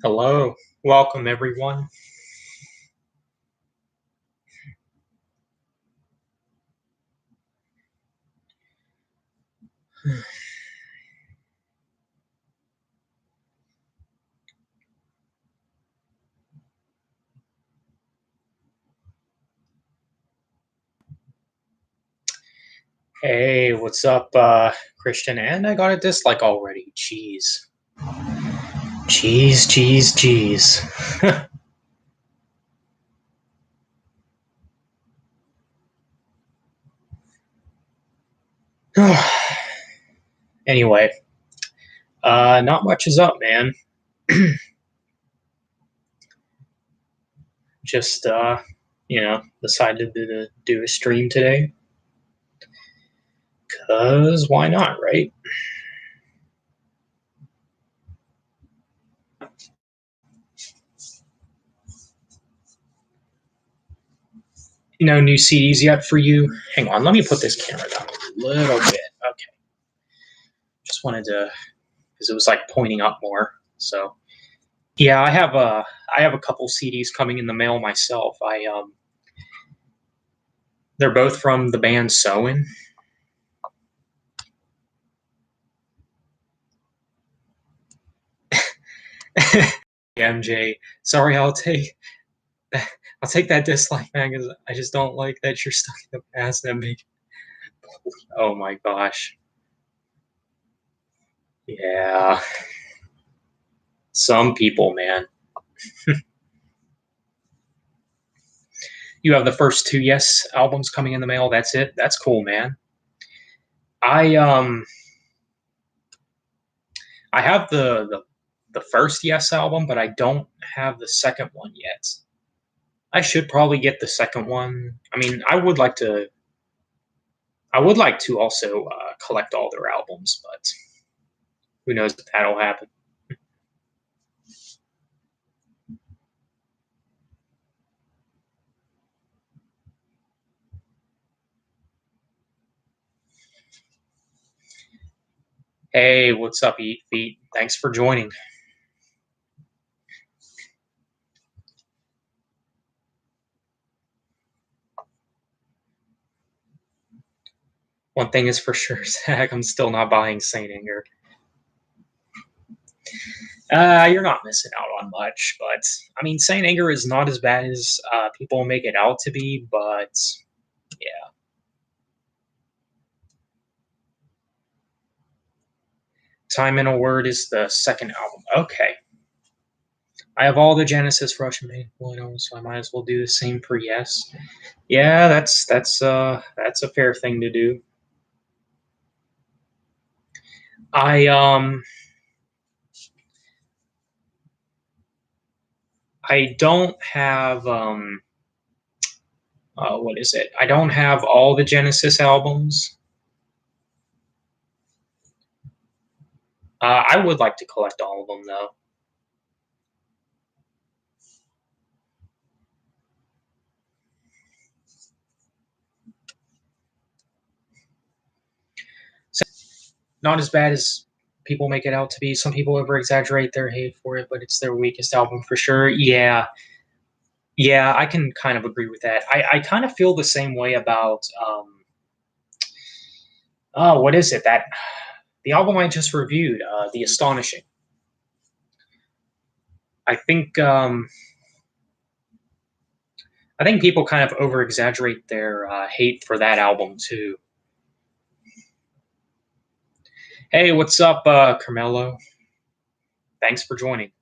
Hello, welcome everyone. Hey, what's up, Christian? And I got a dislike already. Jeez. Jeez, jeez, jeez. Anyway, not much is up, man. Just, decided to do a stream today. 'Cause why not, right? No new CDs yet for you? Hang on, let me put this camera down a little bit. Okay. Just wanted to, because it was like pointing up more. So, yeah, I have a couple CDs coming in the mail myself. They're both from the band Soen. MJ, sorry, I'll take that dislike, man, because I just don't like that you're stuck in the past and make. Oh my gosh. Yeah. Some people, man. You have the first two Yes albums coming in the mail. That's it. That's cool, man. I um I have the first Yes album, but I don't have the second one yet. I should probably get the second one. I mean, I would like to also collect all their albums, but who knows if that'll happen. Hey, what's up, Eat Feet? Thanks for joining. One thing is for sure, Zach, I'm still not buying Saint Anger. You're not missing out on much, but I mean, Saint Anger is not as bad as people make it out to be, but yeah. Time in a Word is the second album. Okay. I have all the Genesis Russian made so I might as well do the same for Yes. Yeah, that's a fair thing to do. I I don't have what is it? I don't have all the Genesis albums. I would like to collect all of them though. So, not as bad as people make it out to be. Some people over exaggerate their hate for it, but it's their weakest album for sure. Yeah, yeah, I can kind of agree with that. I kind of feel the same way about oh, what is it that the album I just reviewed, The Astonishing. I think um, I think people kind of over exaggerate their hate for that album too. Hey, what's up, Carmelo? Thanks for joining.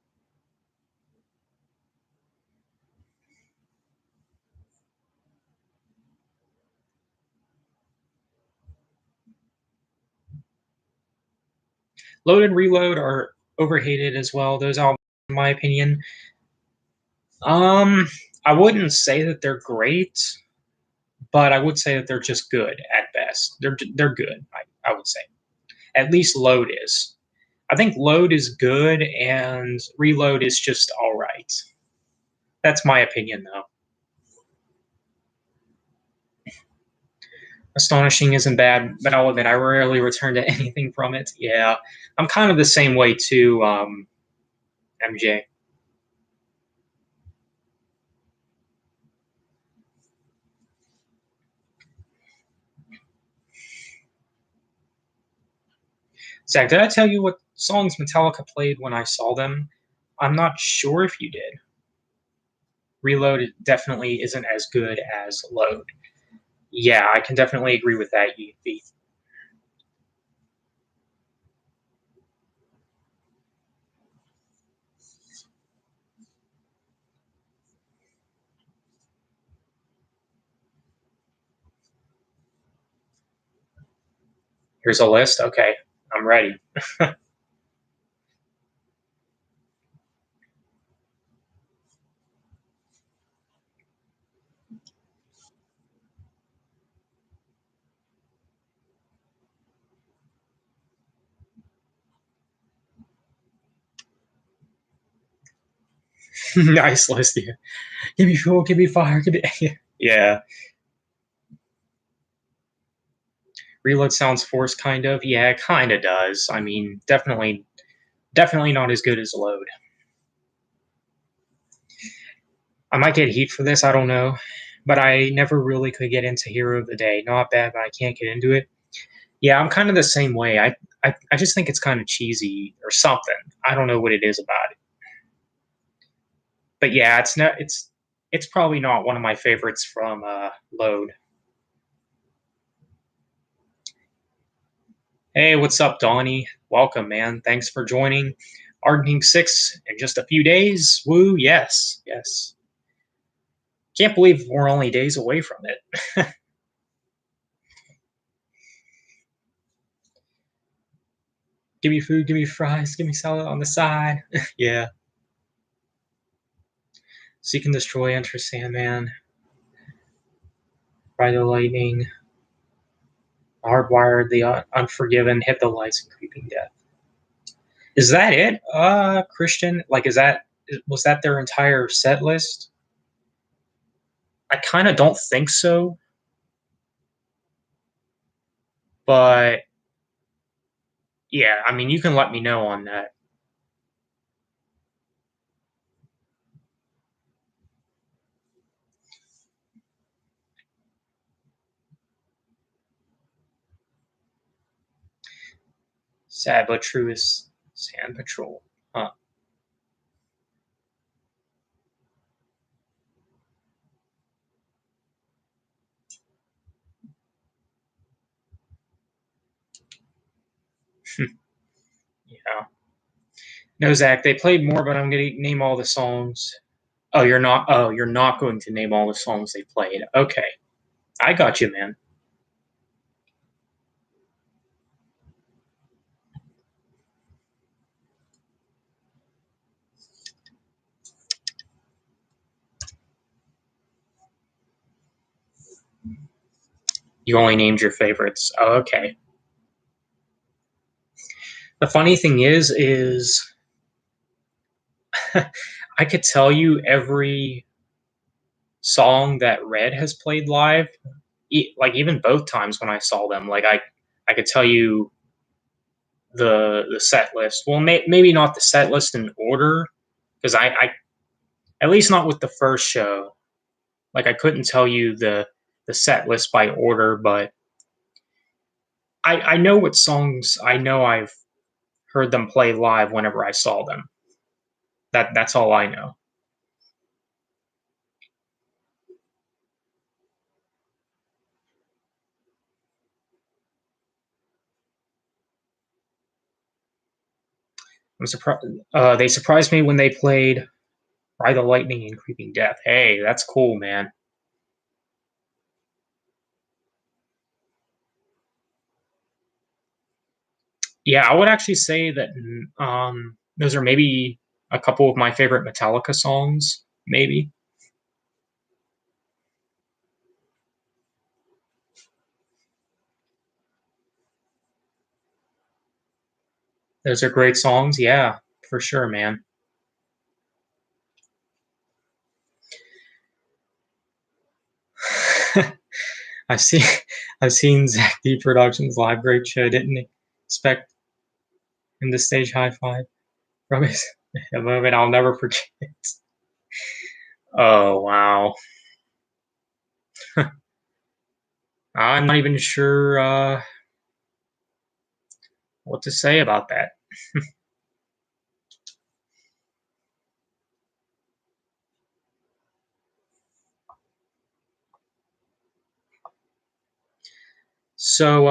Load and Reload are overhated as well. Those albums, in my opinion. Um, I wouldn't say that they're great, but I would say that they're just good at best. They're good. I would say at least Load is. I think Load is good and Reload is just all right. That's my opinion, though. Astonishing isn't bad, but I'll admit I rarely return to anything from it. Yeah, I'm kind of the same way too, MJ. Zach, did I tell you what songs Metallica played when I saw them? I'm not sure if you did. Reload definitely isn't as good as Load. Yeah, I can definitely agree with that, Evie. Here's a list. Okay, I'm ready. Nice list. Yeah. Give me fuel, give me fire, give me. Yeah. Reload sounds forced, kind of. Yeah, it kind of does. I mean, definitely not as good as Load. I might get heat for this, I don't know. But I never really could get into Hero of the Day. Not bad, but I can't get into it. Yeah, I'm kind of the same way. I just think it's kind of cheesy or something. I don't know what it is about it. But yeah, it's probably not one of my favorites from Load. Hey, what's up, Donnie? Welcome, man. Thanks for joining. Ardoning 6 in just a few days. Woo, yes, yes. Can't believe we're only days away from it. Give me food, give me fries, give me salad on the side. Yeah. Seek and Destroy, Enter Sandman, Ride the Lightning, Hardwired, The Unforgiven, Hit the Lights, and Creeping Death. Is that it, Christian? Like, was that their entire set list? I kind of don't think so, but yeah, I mean, you can let me know on that. Sad but true is Sand Patrol. Huh. Yeah. No, Zach, they played more, but I'm going to name all the songs. Oh, you're not. Oh, you're not going to name all the songs they played. Okay, I got you, man. You only named your favorites. Oh, okay. The funny thing is I could tell you every song that Red has played live, like even both times when I saw them. Like I could tell you the set list. Well, maybe not the set list in order, because I at least not with the first show. Like I couldn't tell you the set list by order, but I know what songs I know I've heard them play live whenever I saw them. That's all I know. I'm surprised. They surprised me when they played Ride the Lightning and Creeping Death. Hey, that's cool, man. Yeah, I would actually say that those are maybe a couple of my favorite Metallica songs. Maybe those are great songs. Yeah, for sure, man. I've seen I've seen Zach D Productions live. Great show. Didn't expect him to stage high five from his a moment I'll never forget. Oh wow. I'm not even sure What to say about that? So,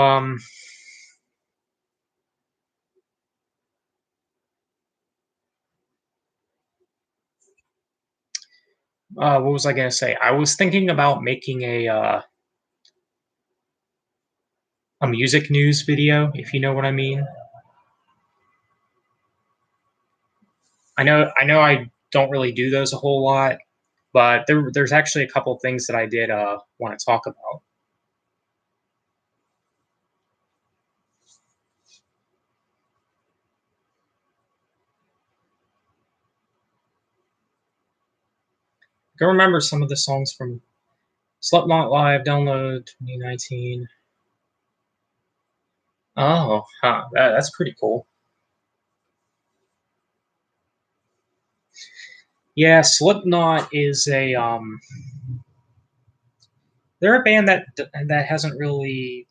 what was I gonna say? I was thinking about making a music news video, if you know what I mean. I know I don't really do those a whole lot, but there's actually a couple things that I did want to talk about. I can remember some of the songs from Slipknot Live Download 2019. Oh, huh, that's pretty cool. Yeah, Slipknot is a they're a band that hasn't really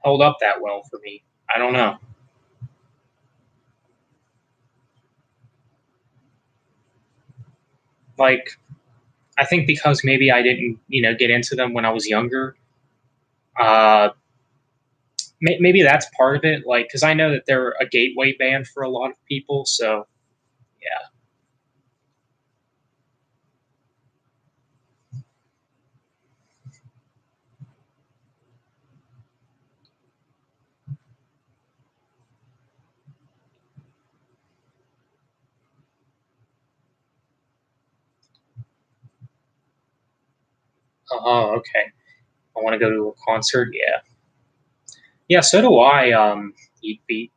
held up that well for me. I don't know. Like, I think because maybe I didn't, get into them when I was younger. Uh, maybe that's part of it. Like, because I know that they're a gateway band for a lot of people. So yeah. Oh, okay. I want to go to a concert. Yeah, yeah. So do I. Eat Beat.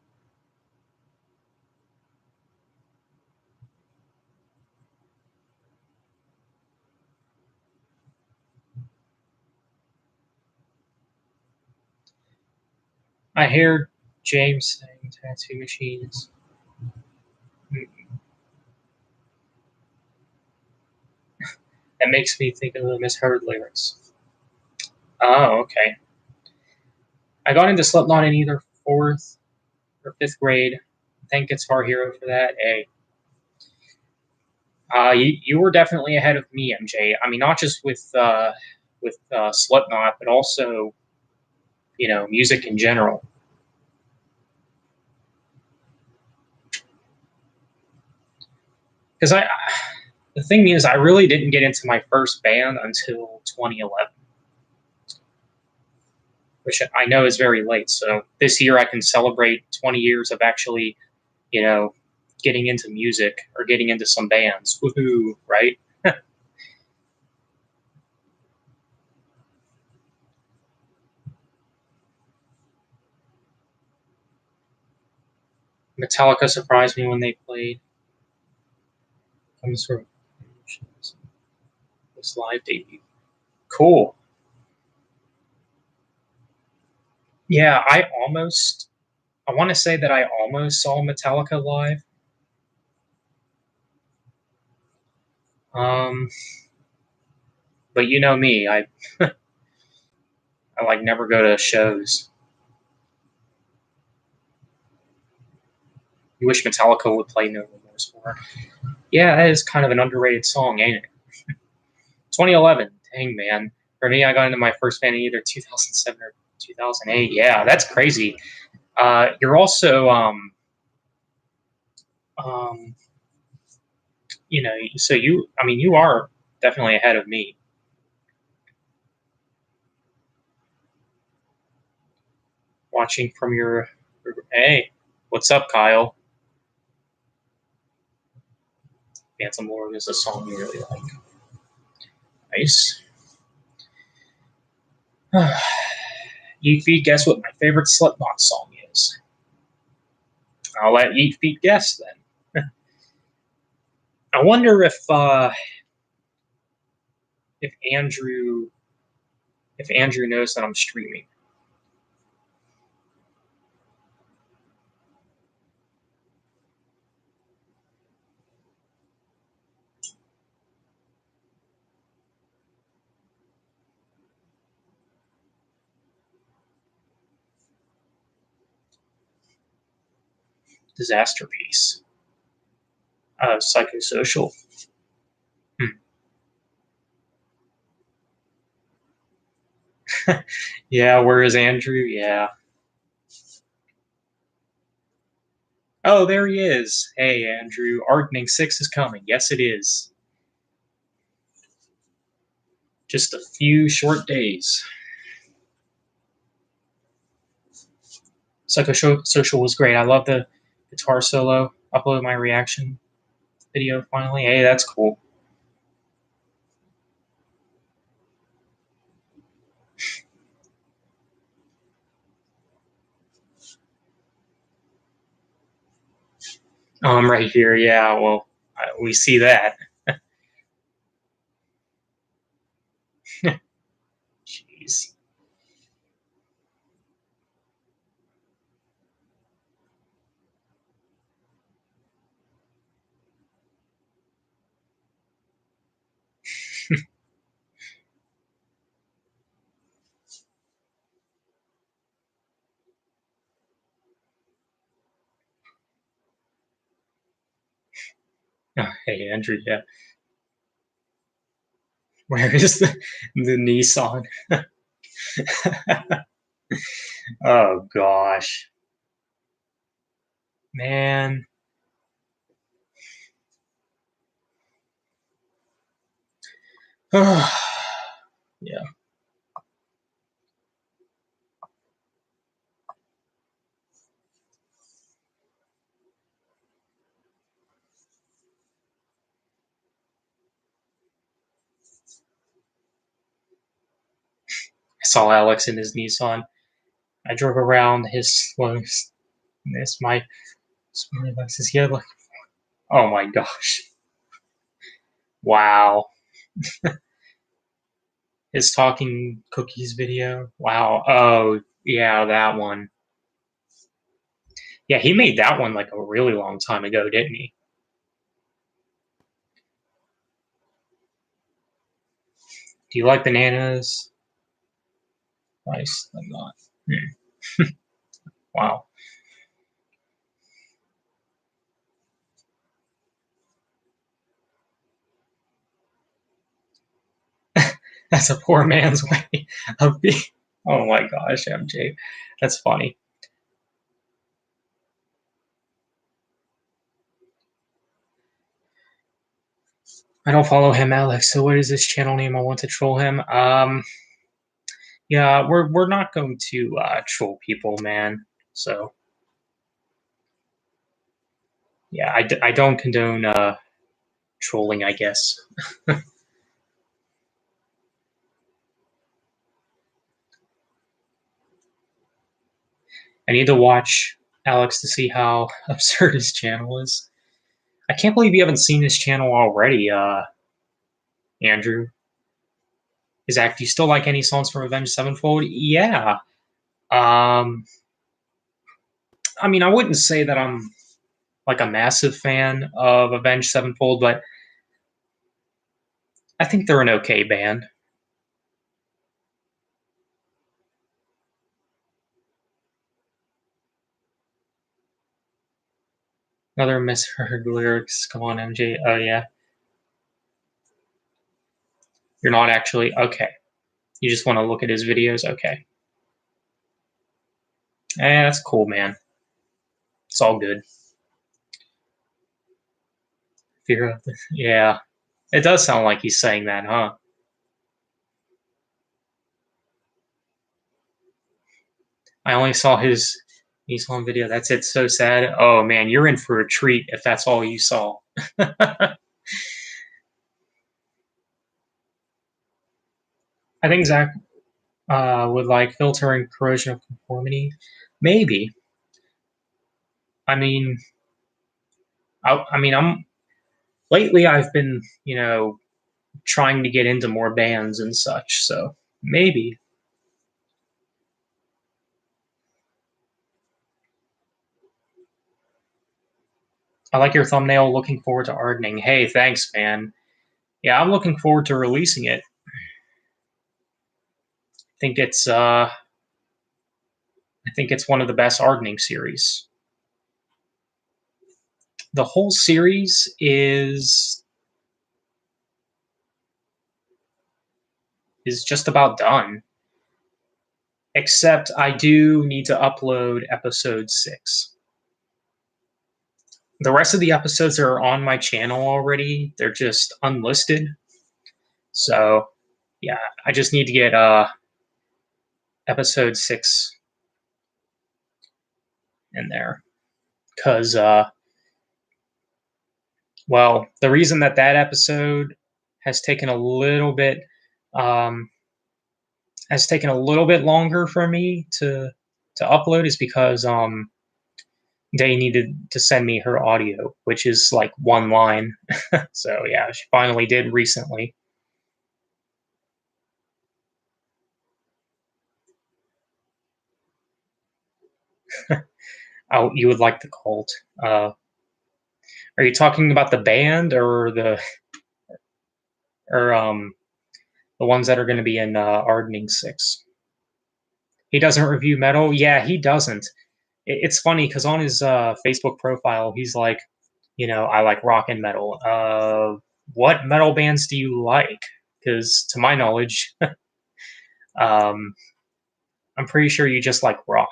I hear James saying tattoo machines. Mm, that makes me think of the misheard lyrics. Oh, okay. I got into Slipknot in either fourth or fifth grade. Thank Guitar Hero for that. Hey, you were definitely ahead of me, MJ. I mean, not just with Slipknot, but also music in general. Because the thing is, I really didn't get into my first band until 2011, which I know is very late. So this year I can celebrate 20 years of actually, you know, getting into music or getting into some bands. Woohoo! Right? Metallica surprised me when they played some sort of this live debut. Cool. Yeah, I want to say that I almost saw Metallica live. Um, but you know me, I like never go to shows. You wish Metallica would play No Remorse more. Yeah, that is kind of an underrated song, ain't it? 2011. Dang, man. For me, I got into my first band in either 2007 or 2008. Yeah, that's crazy. You're also, um, so I mean, you are definitely ahead of me. Watching from hey, what's up, Kyle? Phantom Lord is a song you really like. Nice. Yeet Feet, guess what my favorite Slipknot song is? I'll let Yeet Feet guess then. I wonder if Andrew knows that I'm streaming. Disaster piece. Psychosocial. Hmm. Yeah, where is Andrew? Yeah. Oh, there he is. Hey, Andrew. Ardoning 6 is coming. Yes, it is. Just a few short days. Psychosocial was great. I love the guitar solo. Upload my reaction video finally. Hey, that's cool. Right here. Yeah, well, we see that. Jeez. Oh, hey, Andrew. Yeah. Where is the Nissan? Oh gosh, man. Yeah, I saw Alex in his Nissan. I drove around his this my smart devices. He had like, oh my gosh, wow. His talking cookies video. Wow. Oh yeah, that one. Yeah, he made that one like a really long time ago, didn't he? Do you like bananas? Nice. I'm not. Hmm. Wow. That's a poor man's way of being. Oh my gosh, MJ. That's funny. I don't follow him, Alex. So what is this channel name? I want to troll him. Yeah, we're not going to troll people, man. So yeah, I don't condone trolling, I guess. I need to watch Alex to see how absurd his channel is. I can't believe you haven't seen his channel already, Andrew. Do you still like any songs from Avenged Sevenfold? Yeah. Um, I mean, I wouldn't say that I'm like a massive fan of Avenged Sevenfold, but I think they're an okay band. Another misheard lyrics. Come on, MJ. Oh yeah, you're not actually okay. You just want to look at his videos. Okay, that's cool, man. It's all good. Fear of the yeah. It does sound like he's saying that, huh? I only saw his Nissan video. That's it. So sad. Oh man, you're in for a treat if that's all you saw. I think Zach would like filter and corrosion of conformity. Maybe. I mean, I mean, I'm lately. I've been, trying to get into more bands and such. So maybe. I like your thumbnail. Looking forward to Ardening. Hey, thanks, man. Yeah, I'm looking forward to releasing it. I think it's I think it's one of the best Ardening series. the whole series is just about done. Except I do need to upload episode 6. The rest of the episodes are on my channel already. They're just unlisted. So, yeah, I just need to get episode 6 in there. Because, well, the reason that episode has taken a little bit longer for me to upload is because they needed to send me her audio, which is like one line. So yeah, she finally did recently. Oh, you would like the cult? Are you talking about the band or the ones that are going to be in Ardoning 6? He doesn't review metal. Yeah, he doesn't. It's funny because on his Facebook profile, he's like, I like rock and metal. What metal bands do you like? Because to my knowledge, um, I'm pretty sure you just like rock.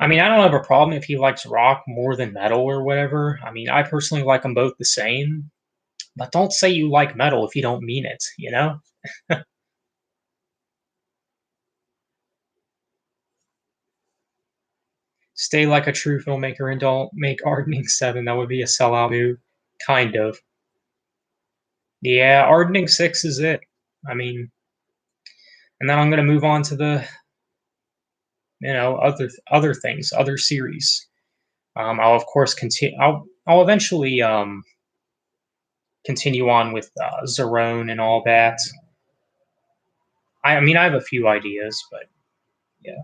I mean, I don't have a problem if he likes rock more than metal or whatever. I mean, I personally like them both the same. But don't say you like metal if you don't mean it? Stay like a true filmmaker and don't make Ardening 7. That would be a sellout move. Kind of. Yeah, Ardening 6 is it. I mean, and then I'm going to move on to the, other things, other series. I'll of course continue. I'll eventually continue on with Zerone and all that. I mean, I have a few ideas, but yeah.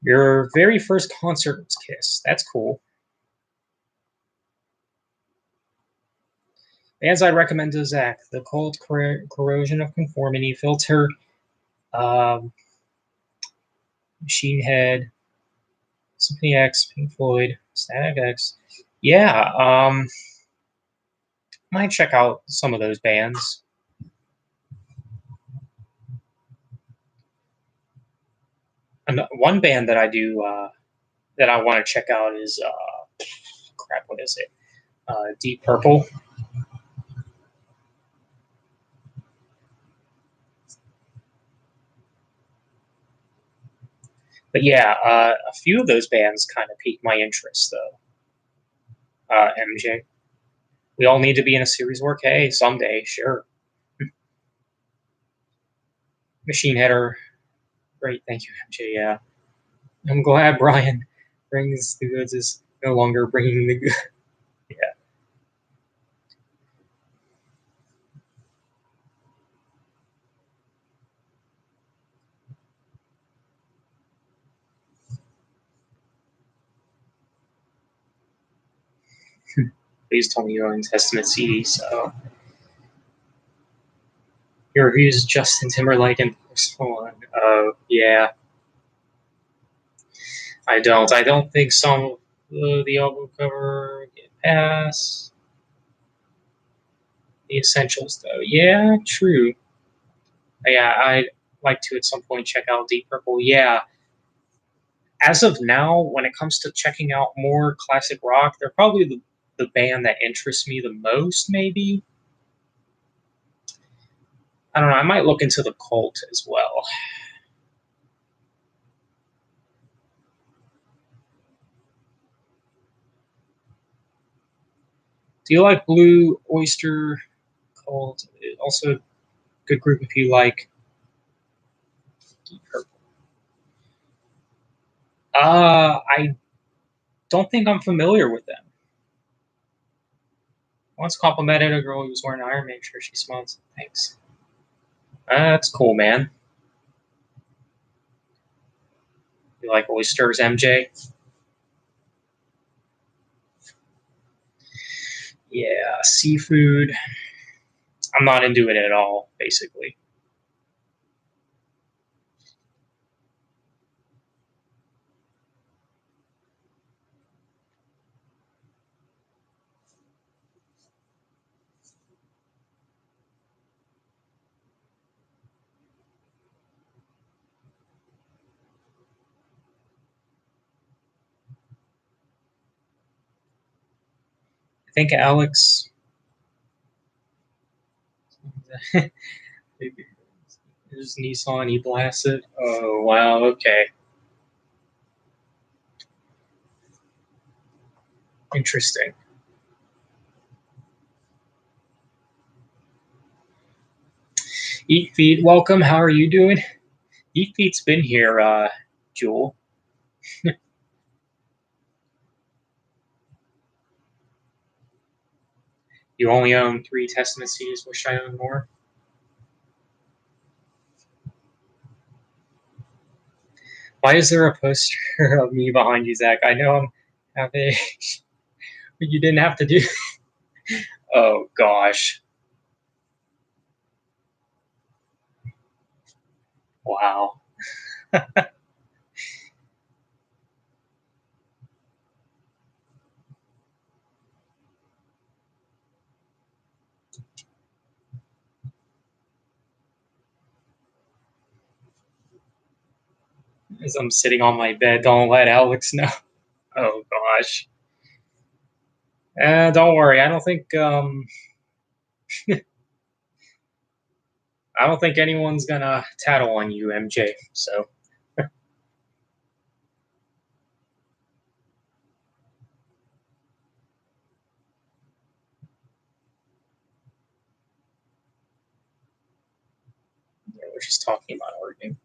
Your very first concert was Kiss. That's cool. Bands I recommend to Zach: The Cold Corrosion of Conformity, Filter, um, Machine Head, Symphony X, Pink Floyd, Static X. Yeah, might check out some of those bands. And one band that I do that I want to check out is crap. What is it? Deep Purple. But yeah, a few of those bands kind of piqued my interest, though. MJ. We all need to be in a series work. Hey, someday, sure. Machine Header. Great, thank you, MJ. Yeah. I'm glad Brian brings the goods is no longer bringing the goods. Yeah. Please tell me you own Testament CD. So your reviews Justin Timberlake and Post Malone. Oh yeah, I don't. I don't think some of the album cover get past the essentials though. Yeah, true. Yeah, I'd like to at some point check out Deep Purple. Yeah. As of now, when it comes to checking out more classic rock, they're probably the band that interests me the most, maybe. I don't know. I might look into the Cult as well. Do you like Blue Oyster Cult? Also, a good group if you like Deep Purple. I don't think I'm familiar with them. Once complimented a girl who was wearing iron, make sure she smiles. Thanks. That's cool, man. You like oysters, MJ? Yeah, seafood. I'm not into it at all, basically. I think Alex is Nissan. He blasted. Oh wow. Okay. Interesting. Eat Feet, welcome. How are you doing? Eat Feet's been here, Jewel. You only own 3 Testament CDs. Wish I owned more. Why is there a poster of me behind you, Zach? I know I'm happy, but you didn't have to do. Oh gosh! Wow. As I'm sitting on my bed, don't let Alex know. Oh gosh. Don't worry. I don't think anyone's gonna tattle on you, MJ. So yeah, we're just talking about Ardoning.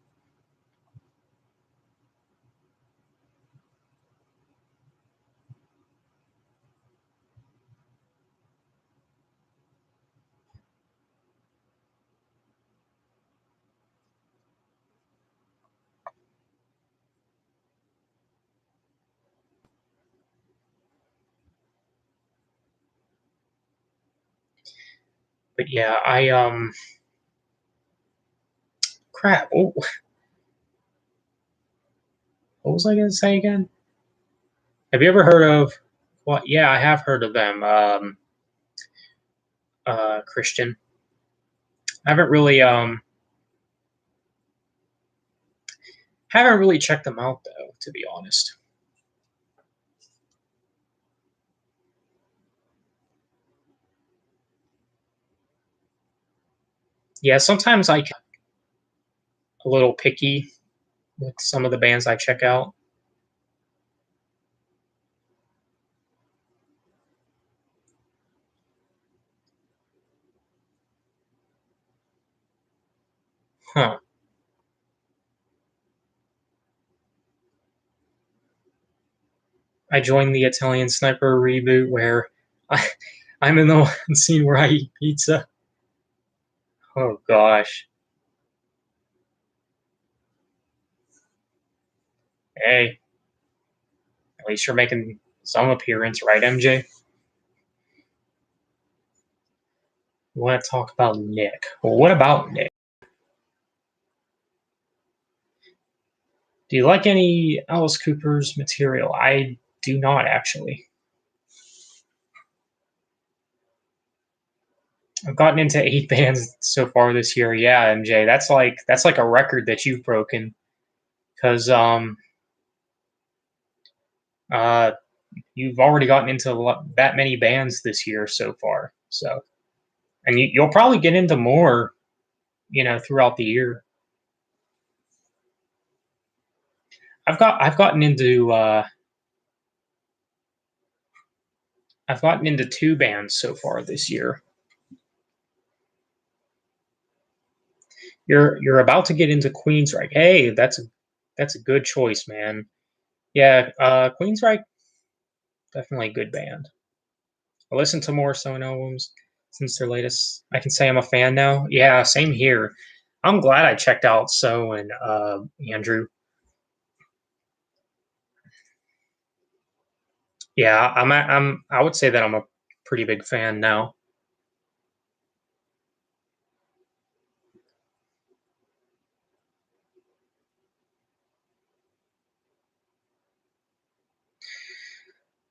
But yeah, crap. Oh, what was I gonna say again? Have you ever heard of? Well, yeah, I have heard of them. Christian. I haven't really checked them out though, to be honest. Yeah, sometimes I get a little picky with some of the bands I check out. Huh. I joined the Italian Sniper reboot where I, I'm in the one scene where I eat pizza. Oh gosh. Hey, at least you're making some appearance, right, MJ? You want to talk about Nick? Well, what about Nick? Do you like any Alice Cooper's material? I do not actually. I've gotten into 8 bands so far this year. Yeah, MJ, that's like a record that you've broken because uh you've already gotten into that many bands this year so far. So, and you'll probably get into more, throughout the year. I've gotten into I've gotten into 2 bands so far this year. You're about to get into Queensryche. Hey, that's a good choice, man. Yeah, Queensryche, definitely a good band. I listened to more Stone albums since their latest. I can say I'm a fan now. Yeah, same here. I'm glad I checked out So and Andrew. Yeah, I would say that I'm a pretty big fan now.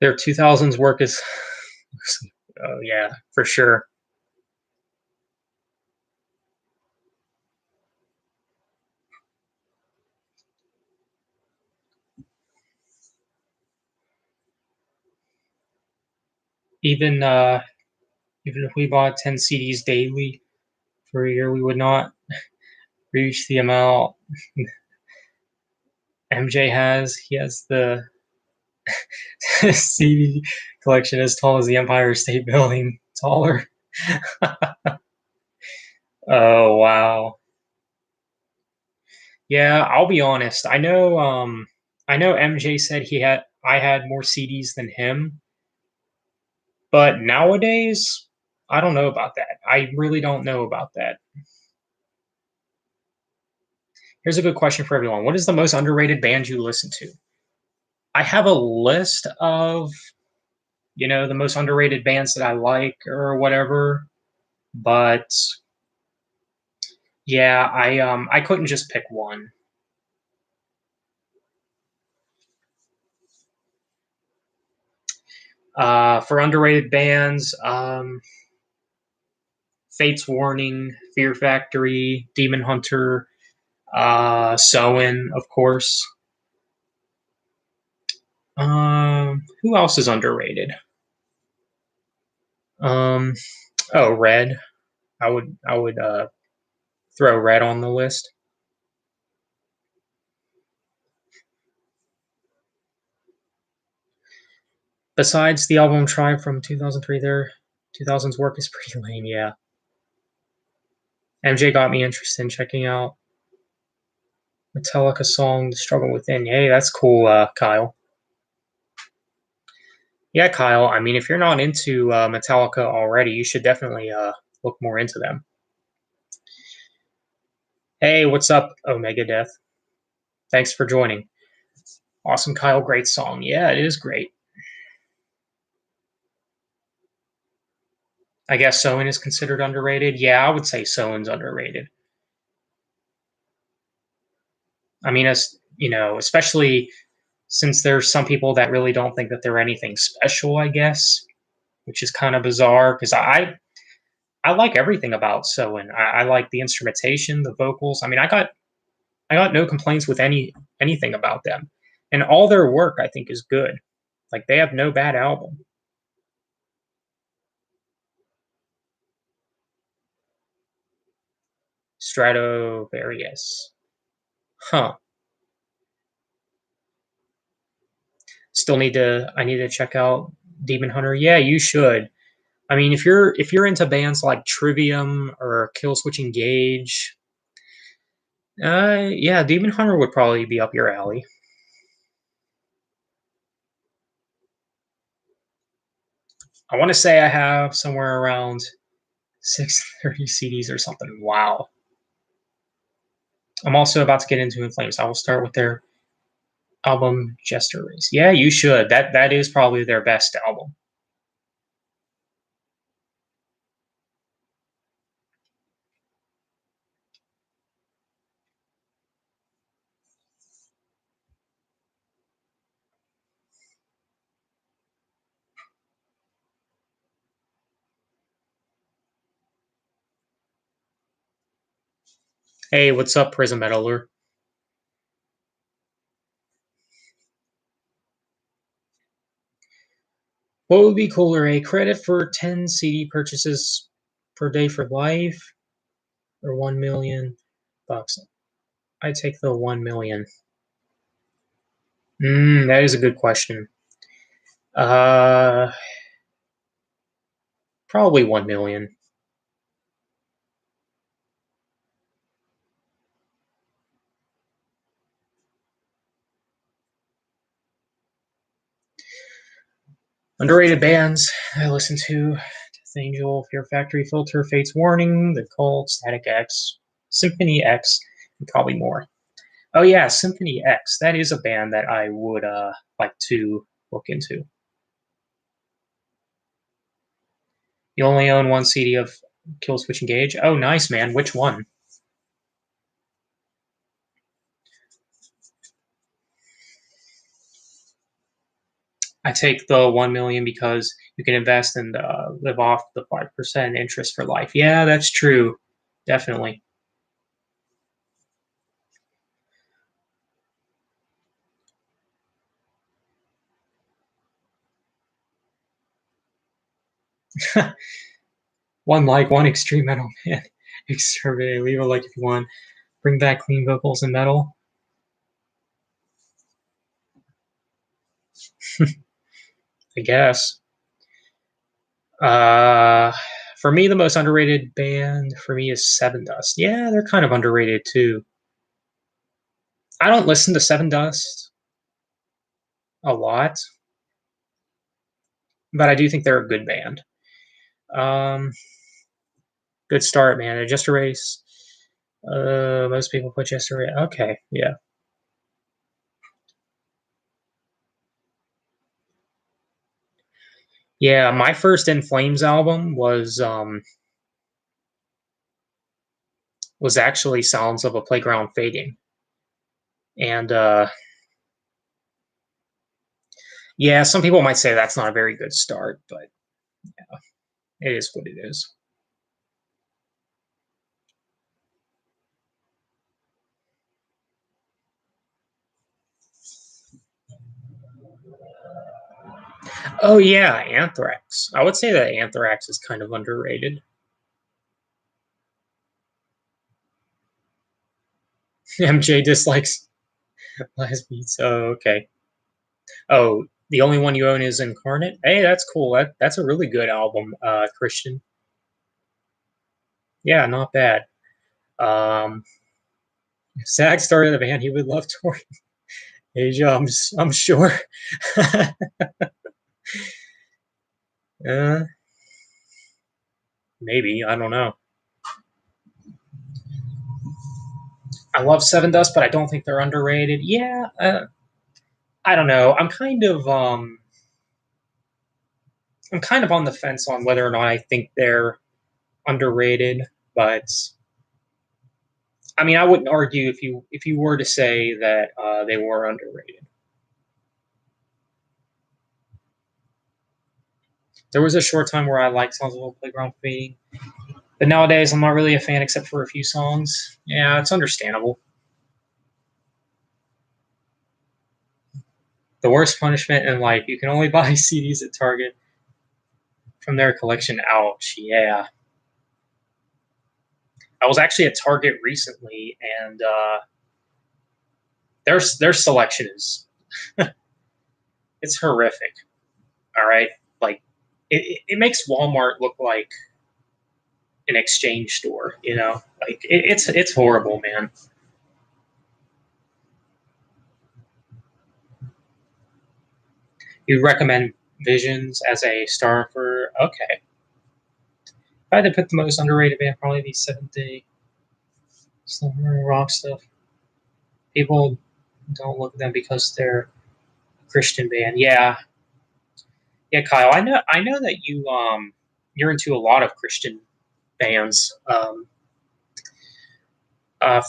Their 2000s work is, oh yeah, for sure. Even even if we bought 10 CDs daily for a year, we would not reach the amount MJ has. He has the CD collection as tall as the Empire State Building, taller. Oh wow. Yeah, I'll be honest. I know MJ said I had more CDs than him, but nowadays I don't know about that. I really don't know about that. Here's a good question for everyone. What is the most underrated band you listen to? I have a list of, the most underrated bands that I like or whatever, but yeah, I couldn't just pick one. For underrated bands, Fate's Warning, Fear Factory, Demon Hunter, Soen, of course. Who else is underrated? Um, oh, Red. I would throw Red on the list. Besides the album Try from 2003, their 2000s work is pretty lame. Yeah, MJ got me interested in checking out Metallica song "The Struggle Within." Hey, that's cool, Kyle. Yeah, Kyle. I mean, if you're not into Metallica already, you should definitely look more into them. Hey, what's up, Omega Death? Thanks for joining. Awesome, Kyle. Great song. Yeah, it is great. I guess Soen is considered underrated. Yeah, I would say Soen's underrated. I mean, as especially since there's some people that really don't think that they're anything special. I guess, which is kind of bizarre because I like everything about Soen. I like the instrumentation, the vocals. I mean, I got no complaints with anything about them, and all their work I think is good. Like they have no bad album. Stratovarius, huh? I need to check out Demon Hunter. Yeah, you should. I mean, if you're into bands like Trivium or Kill Switch Engage, yeah, Demon Hunter would probably be up your alley. I want to say I have somewhere around 630 CDs or something. Wow. I'm also about to get into In Flames. I will start with their album Jester Race. Yeah, you should. That is probably their best album. Hey, what's up, Prism Metaler? What would be cooler, a credit for 10 CD purchases per day for life, or 1 million bucks? I take the 1 million. That is a good question. Uh, Probably 1 million. Underrated bands I listen to: Death Angel, Fear Factory, Filter, Fate's Warning, The Cult, Static X, Symphony X, and probably more. Oh yeah, Symphony X. That is a band that I would like to look into. You only own one CD of Kill Switch Engage? Oh, nice, man. Which one? I take the 1 million because you can invest and live off the 5% interest for life. Yeah, that's true. Definitely. One like, one extreme metal man. Exterminate, leave a like if you want. Bring back clean vocals and metal. I guess. Uh, for me, the most underrated band for me is Seven Dust. Yeah, they're kind of underrated too. I don't listen to Seven Dust a lot, but I do think they're a good band. Um, good start, man. Just a race. Most people put just a race. Okay, yeah, yeah. My first In Flames album was actually Sounds of a Playground Fading, and yeah, some people might say that's not a very good start, but it is what it is. Oh yeah, Anthrax. I would say that Anthrax is kind of underrated. MJ dislikes last beats. Oh, okay. Oh, the only one you own is Incarnate. Hey, that's cool. That's a really good album, Christian. Yeah, not bad. Um, if Zach started a band, he would love touring Asia. I'm sure. uh, maybe I don't know. I love Seven Dust, but I don't think they're underrated. Yeah, I don't know. I'm kind of on the fence on whether or not I think they're underrated, but I mean, I wouldn't argue if you were to say that they were underrated. There was a short time where I liked Sounds of a Playground Fading, but nowadays I'm not really a fan except for a few songs. Yeah, it's understandable. The worst punishment in life: you can only buy CDs at Target from their collection. Ouch. Yeah, I was actually at Target recently, and their selection is it's horrific. All right, like it makes Walmart look like an exchange store. Like it's horrible, man. You recommend Visions as a star for okay. If I had to pick the most underrated band, probably be Seventh Day Slumber rock stuff. People don't look at them because they're a Christian band. Yeah, yeah, Kyle. I know that you're into a lot of Christian bands.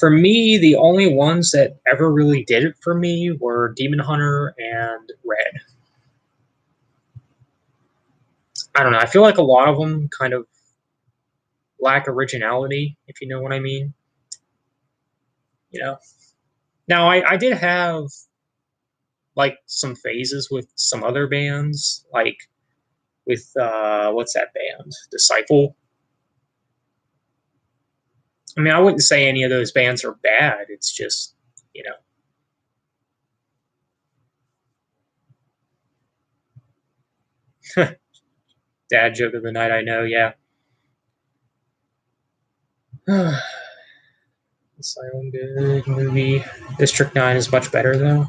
For me, the only ones that ever really did it for me were Demon Hunter and Red. I don't know. I feel like a lot of them kind of lack originality, if you know what I mean. You know. Now, I did have like some phases with some other bands, like with what's that band? Disciple. I mean, I wouldn't say any of those bands are bad. It's just, you know, dad joke of the night. I know, yeah. Silent Good movie. District 9 is much better though.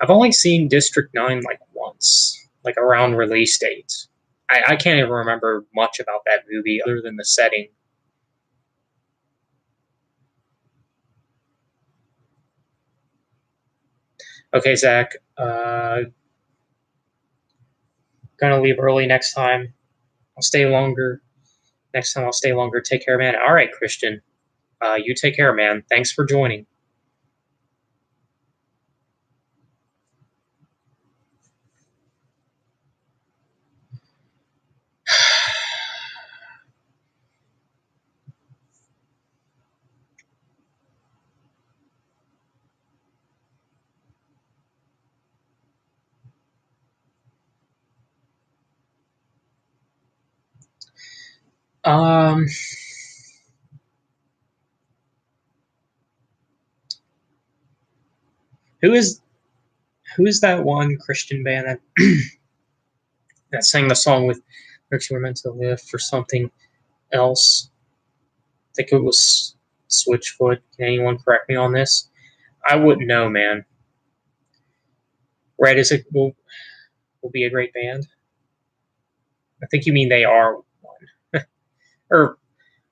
I've only seen District 9 like once, like around release date. I can't even remember much about that movie other than the setting. Okay, Zach, gonna leave early next time. I'll stay longer. Next time I'll stay longer. Take care, man. All right, Christian. You take care, man. Thanks for joining. Um, who is that one Christian band that that sang the song with "Bricks Were Meant to Live" for something else? I think it was Switchfoot. Can anyone correct me on this? I wouldn't know, man. Red is will be a great band. I think you mean they are one, or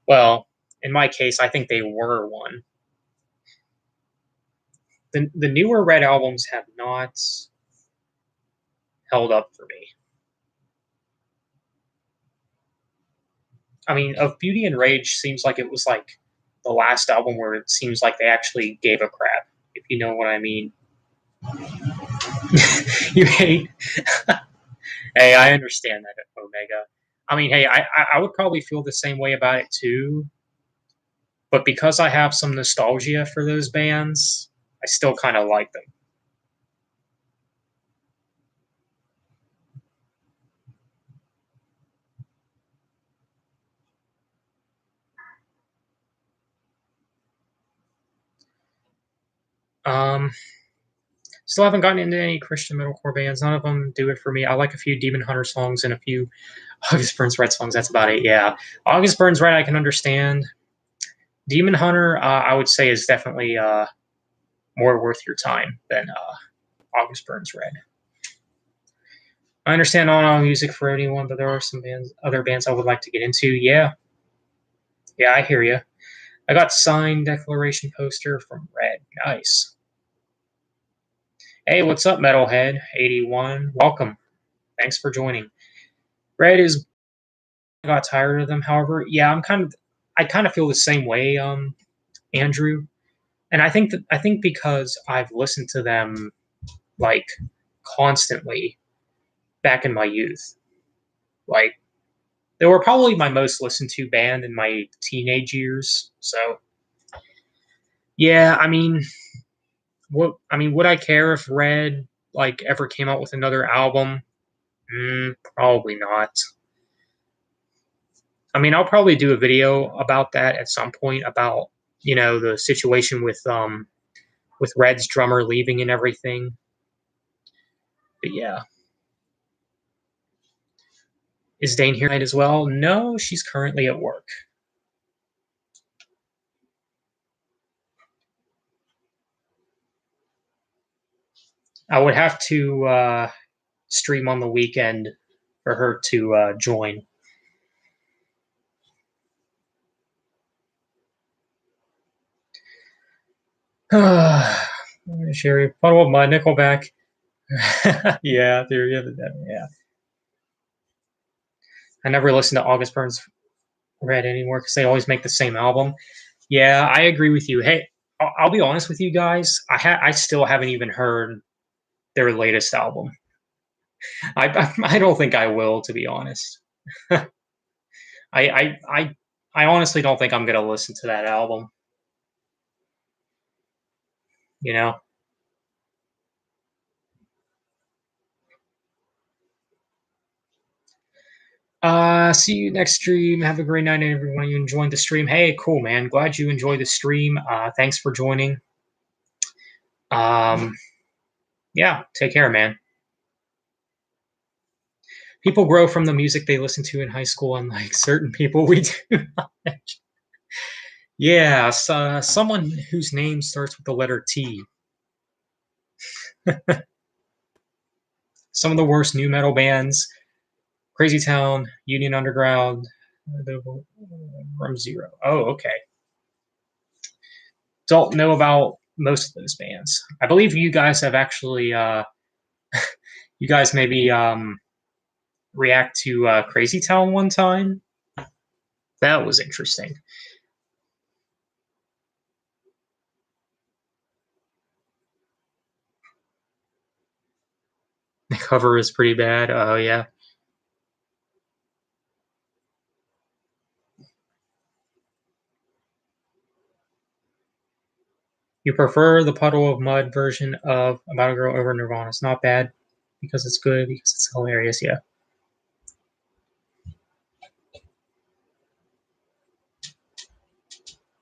well, in my case, I think they were one. The newer Red albums have not held up for me. I mean, Of Beauty and Rage seems like it was like the last album where it seems like they actually gave a crap, if you know what I mean. You hate. Hey, I understand that, Omega. I mean, hey, I would probably feel the same way about it too, but because I have some nostalgia for those bands, I still kind of like them. Um, Still haven't gotten into any Christian metalcore bands. None of them do it for me. I like a few Demon Hunter songs and a few August Burns Red songs. That's about it. Yeah, August Burns Red I can understand. Demon Hunter I would say is definitely more worth your time than August Burns Red. I understand all music for anyone, but there are some other bands I would like to get into. Yeah, yeah, I hear you. I got signed declaration poster from Red. Nice. Hey, what's up, Metalhead 81? Welcome. Thanks for joining. Red is I got tired of them. However, yeah, I kind of feel the same way, Andrew. And I think because I've listened to them like constantly back in my youth. Like they were probably my most listened to band in my teenage years. So yeah, I mean, would I care if Red like ever came out with another album? Probably not. I mean, I'll probably do a video about that at some point about the situation with Red's drummer leaving and everything. But yeah, is Dane here tonight as well? No, she's currently at work. I would have to stream on the weekend for her to join. Sherry, follow up my Nickelback. Yeah, yeah. I never listened to August Burns Red anymore because they always make the same album. Yeah, I agree with you. Hey, I'll be honest with you guys. I still haven't even heard their latest album. I don't think I will, to be honest. I, I I I honestly don't think I'm gonna listen to that album. You know. See you next stream. Have a great night, everyone. You enjoyed the stream. Hey, cool, man. Glad you enjoyed the stream. Thanks for joining. Um, yeah, take care, man. People grow from the music they listen to in high school, unlike certain people we do not. Yeah, so, someone whose name starts with the letter T. Some of the worst new metal bands: Crazy Town, Union Underground, Rum Zero. Oh, okay. Don't know about most of those bands. I believe you guys have actually, you guys maybe react to Crazy Town one time. That was interesting. The cover is pretty bad. Oh yeah. You prefer the Puddle of Mud version of About a Girl over Nirvana. It's not bad because it's good, because it's hilarious, yeah.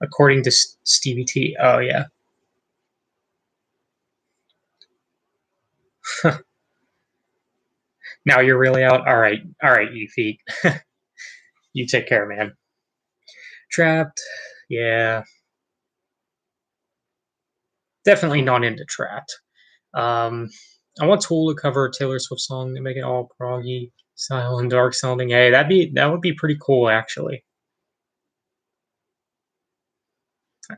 According to Stevie T. Oh yeah. Now you're really out. All right, you feet. You take care, man. Trapped. Yeah. Definitely not into Trapped. Um, I want Tool to cover a Taylor Swift song and make it all proggy style and dark sounding. Hey, that would be pretty cool, actually.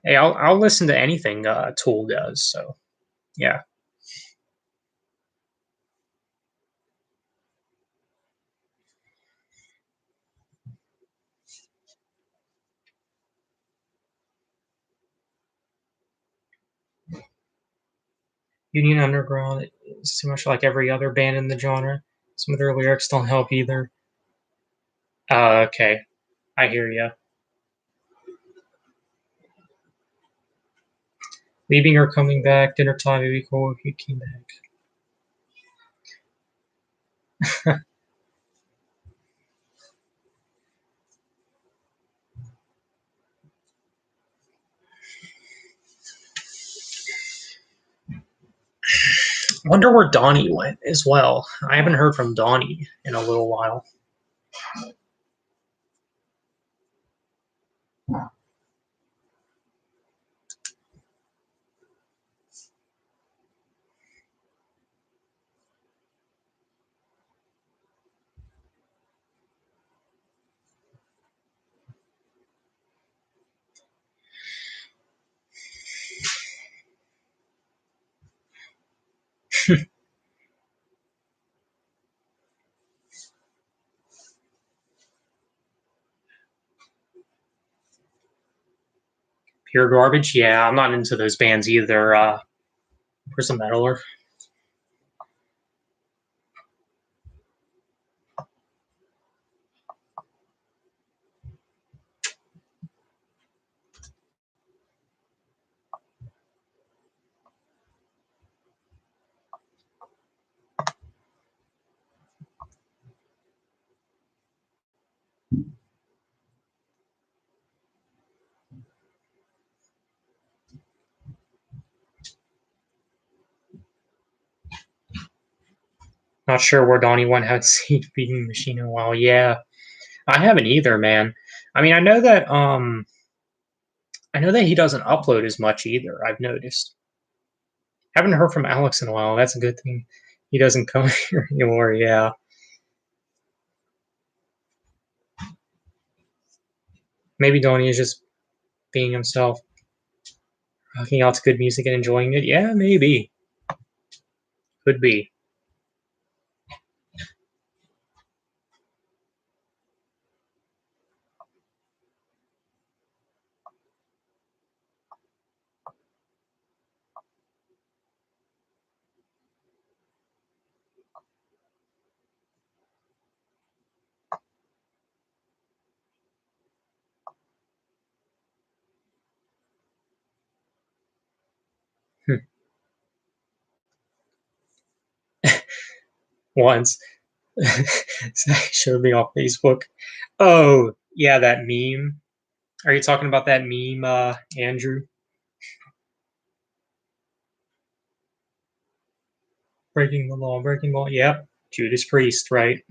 Hey, I'll listen to anything Tool does. So yeah, Union Underground is too much like every other band in the genre. Some of their lyrics don't help either. Okay, I hear you. Leaving or coming back, dinner time would be cool if you came back. Wonder where Donnie went as well. I haven't heard from Donnie in a little while. Pure garbage. Yeah, I'm not into those bands either. Prison Metaler. Not sure where Donnie went. Had seen Feeding Machine in a while. Yeah, I haven't either, man. I mean, I know that he doesn't upload as much either. I've noticed. Haven't heard from Alex in a while. That's a good thing. He doesn't come here anymore. Yeah, maybe Donnie is just being himself, rocking out to good music and enjoying it. Yeah, maybe. Could be. Hmm. Once showed me on Facebook. Oh, yeah, that meme. Are you talking about that meme, Andrew? Breaking the law, breaking the law. Yep, Judas Priest, right?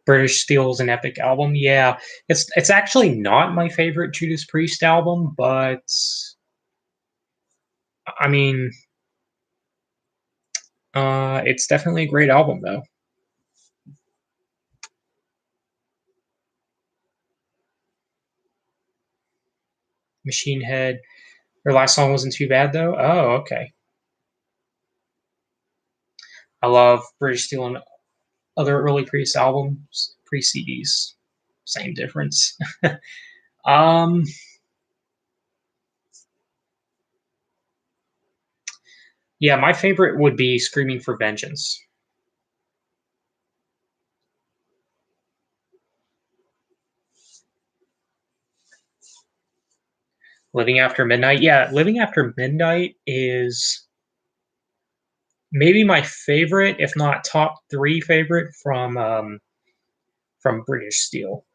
British Steel is an epic album. Yeah, it's actually not my favorite Judas Priest album, but I mean, it's definitely a great album though. Machine Head. Their last song wasn't too bad though. Oh, okay. I love British Steel and other early Priest albums, pre CDs. Same difference. um, yeah, my favorite would be Screaming for Vengeance. Living After Midnight. Yeah, Living After Midnight is maybe my favorite, if not top three favorite from British Steel.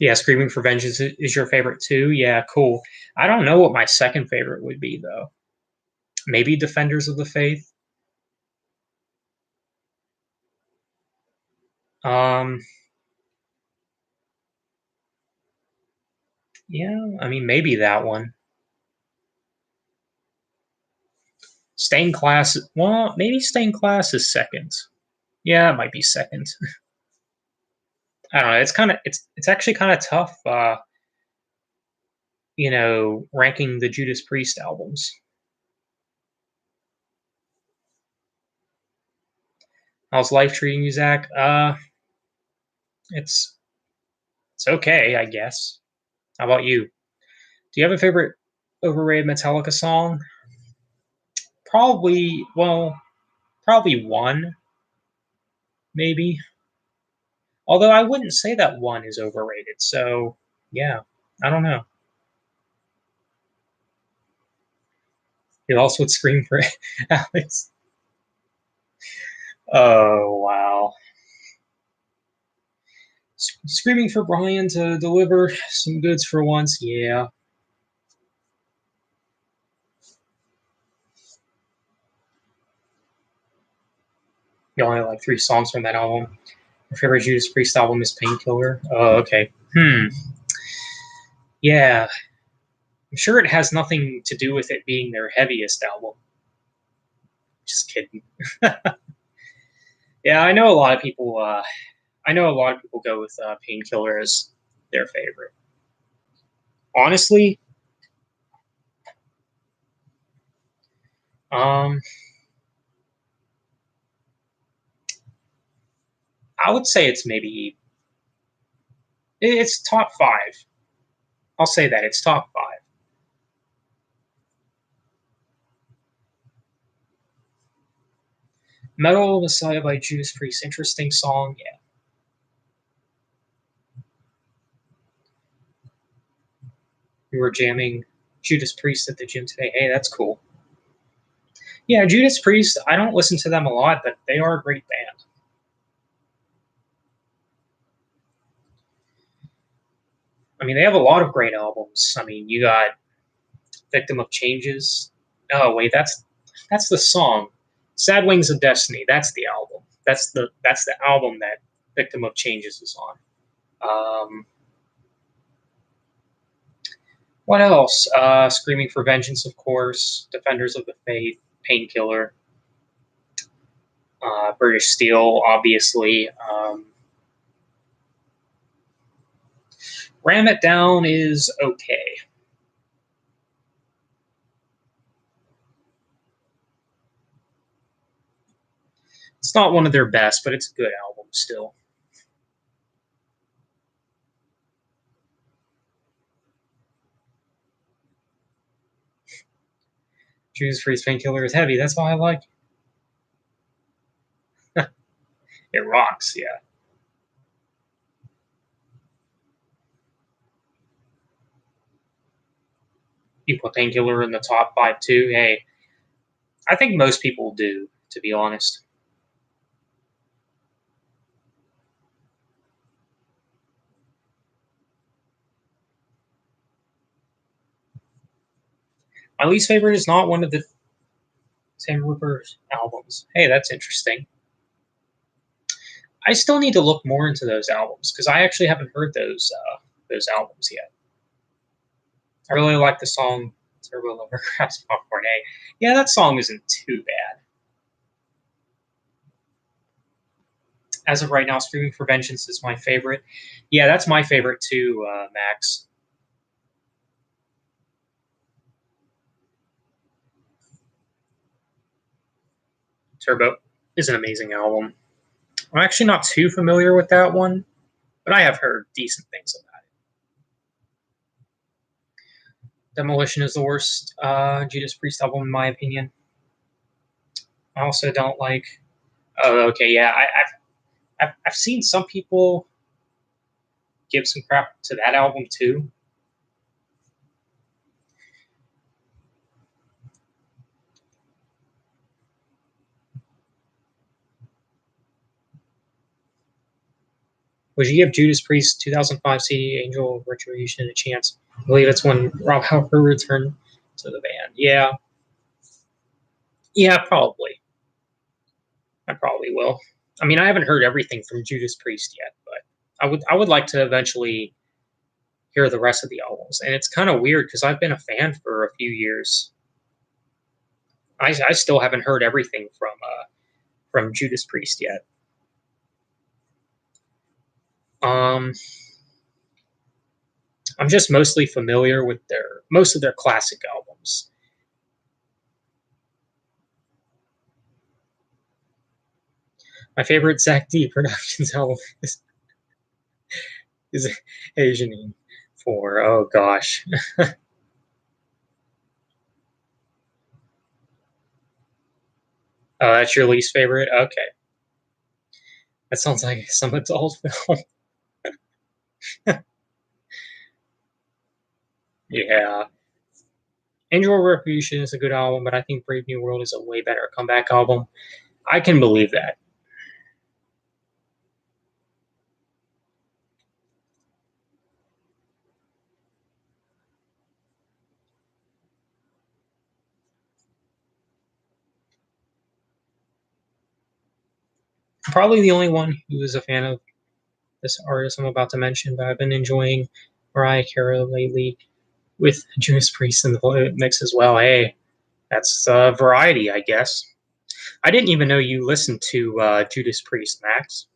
Yeah, Screaming for Vengeance is your favorite too. Yeah, cool. I don't know what my second favorite would be though. Maybe Defenders of the Faith. Um, yeah, I mean maybe that one. Stained Class. Well, maybe Stained Class is second. Yeah, it might be second. I don't know. It's actually kind of tough. Ranking the Judas Priest albums. How's life treating you, Zach? It's it's okay, I guess. How about you? Do you have a favorite overrated Metallica song? Probably one, maybe. Although I wouldn't say that one is overrated. So yeah, I don't know. It also would scream for Alex. Oh wow. Screaming for Brian to deliver some goods for once. Yeah. You only like three songs from that album. My favorite Judas Priest album is Painkiller. Oh, okay. Yeah. I'm sure it has nothing to do with it being their heaviest album. Just kidding. Yeah, I know a lot of people. I know a lot of people go with Painkiller as their favorite. Honestly, um, I would say it's top five. I'll say that it's top five. Metal Messiah by Judas Priest. Interesting song. Yeah, we were jamming Judas Priest at the gym today. Hey, that's cool. Yeah, Judas Priest. I don't listen to them a lot, but they are a great band. I mean, they have a lot of great albums. I mean, you got Victim of Changes. Oh wait, that's the song. Sad Wings of Destiny. That's the album. That's the album that Victim of Changes is on. Um, what else? Screaming for Vengeance, of course. Defenders of the Faith. Painkiller. British Steel, obviously. Ram It Down is okay. It's not one of their best, but it's a good album still. Judas Priest Painkiller is heavy. That's why I like it. It rocks, yeah. You put Painkiller in the top five too. Hey, I think most people do, to be honest. My least favorite is not one of the Sam Rupert albums. Hey, that's interesting. I still need to look more into those albums because I actually haven't heard those albums yet. I really like the song Turbo Lover Crabs Popcorn A. Yeah, that song isn't too bad. As of right now, Screaming for Vengeance is my favorite. Yeah, that's my favorite too, Max. Turbo is an amazing album. I'm actually not too familiar with that one, but I have heard decent things about it. Demolition is the worst Judas Priest album in my opinion. I also don't like. Oh, okay, yeah, I've seen some people give some crap to that album too. Would you give Judas Priest 2005 CD Angel Retribution a chance? I believe that's when Rob Halford returned to the band. Yeah, yeah, probably. I probably will. I mean, I haven't heard everything from Judas Priest yet, but I would like to eventually hear the rest of the albums. And it's kind of weird because I've been a fan for a few years. I still haven't heard everything from Judas Priest yet. Um, I'm just mostly familiar with their most of their classic albums. My favorite Zach D Productions album is Asian for oh gosh. Oh, that's your least favorite? Okay. That sounds like some adult film. Yeah. Angel Retribution is a good album, but I think Brave New World is a way better comeback album. I can believe that. Probably the only one who is a fan of this artist I'm about to mention, but I've been enjoying Mariah Carey lately with Judas Priest in the mix as well. Hey, that's variety, I guess. I didn't even know you listened to Judas Priest, Max.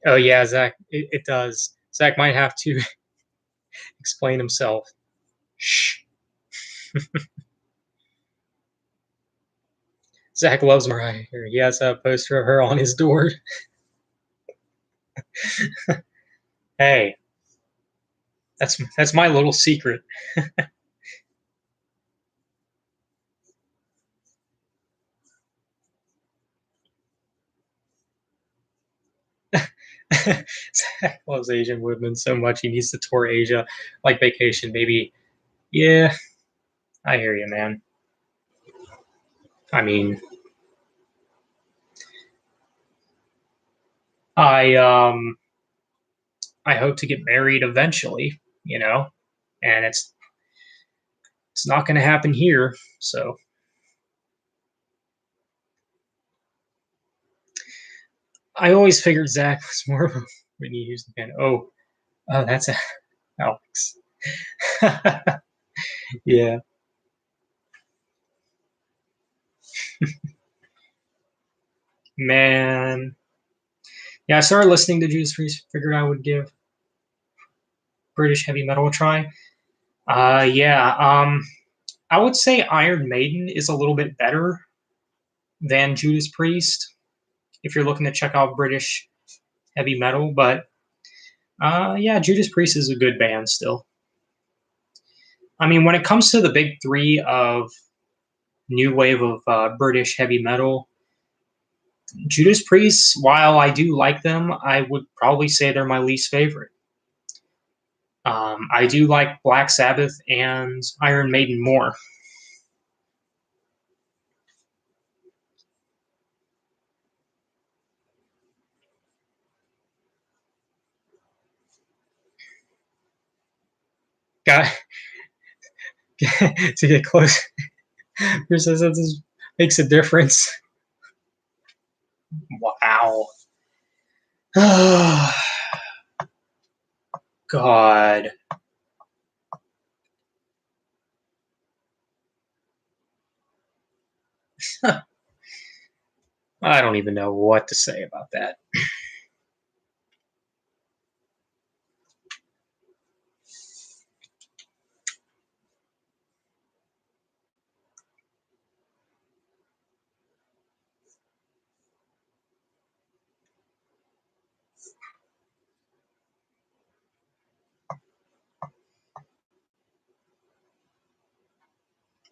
Oh yeah, Zach, it does. Zach might have to explain himself. Shh. Zach loves Mariah Carey. He has a poster of her on his door. Hey, that's my little secret. Zach loves Asian women so much he needs to tour Asia like vacation, baby. Yeah, I hear you, man. I mean, I I hope to get married eventually, and it's not going to happen here. So I always figured Zach was more of a Whitney Houston fan. Oh, that's Alex. Yeah, man. Yeah, I started listening to Judas Priest. Figured I would give British heavy metal a try. Yeah. I would say Iron Maiden is a little bit better than Judas Priest if you're looking to check out British heavy metal. But yeah, Judas Priest is a good band still. I mean, when it comes to the big three of new wave of British heavy metal, Judas Priest, while I do like them, I would probably say they're my least favorite. I do like Black Sabbath and Iron Maiden more. Got to get close. Who says that this makes a difference? Wow. God. I don't even know what to say about that.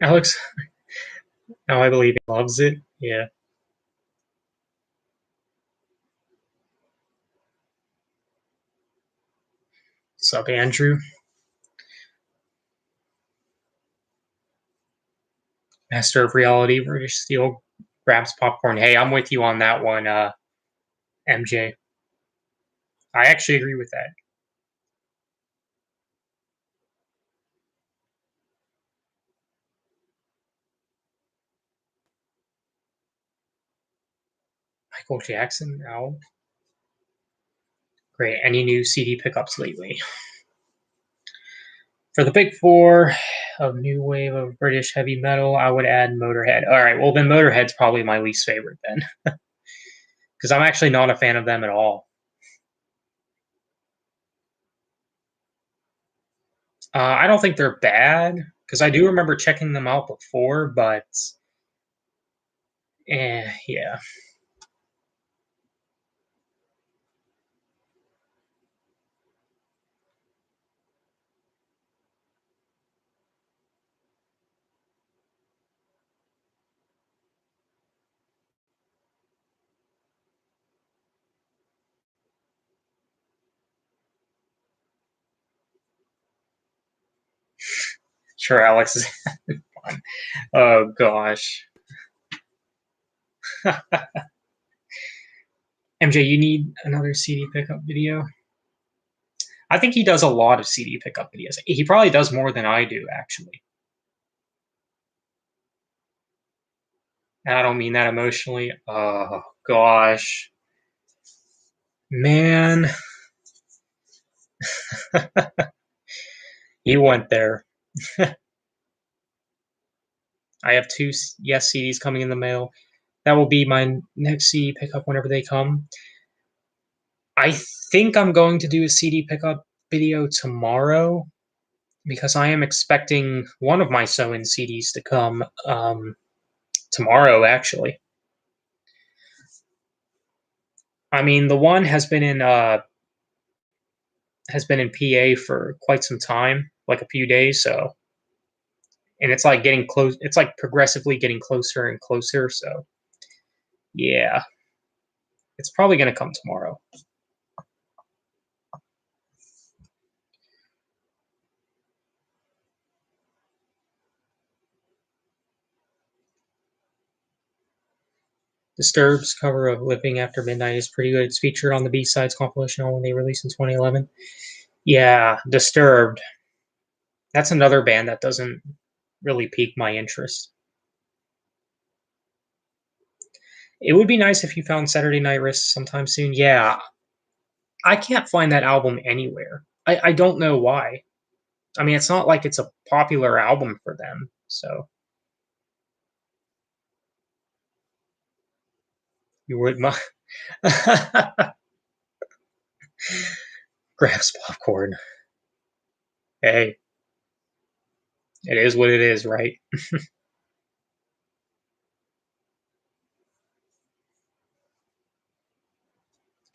Alex, now I believe he loves it. Yeah. What's up, Andrew? Master of Reality, British Steel grabs popcorn. Hey, I'm with you on that one, MJ. I actually agree with that. Michael Jackson, now. Great. Any new CD pickups lately? For the big four of new wave of British heavy metal, I would add Motorhead. All right, well then Motorhead's probably my least favorite then, because I'm actually not a fan of them at all. I don't think they're bad because I do remember checking them out before, but yeah. Sure, Alex is fun. Oh gosh. MJ, you need another CD pickup video? I think he does a lot of CD pickup videos. He probably does more than I do, actually. And I don't mean that emotionally. Oh gosh. Man, you went there. I have two Yes CDs coming in the mail. That will be my next CD pickup whenever they come. I think I'm going to do a CD pickup video tomorrow because I am expecting one of my sew-in CDs to come tomorrow, actually. I mean, the one has been in PA for quite some time, like a few days, so and it's like getting close. It's like progressively getting closer and closer. So yeah, it's probably going to come tomorrow. Disturbed's cover of "Living After Midnight" is pretty good. It's featured on the B-Sides compilation when they released in 2011. Yeah, Disturbed. That's another band that doesn't really pique my interest. It would be nice if you found Saturday Night Wrist sometime soon. Yeah, I can't find that album anywhere. I don't know why. I mean, it's not like it's a popular album for them, so you would grabs popcorn. Hey, it is what it is, right?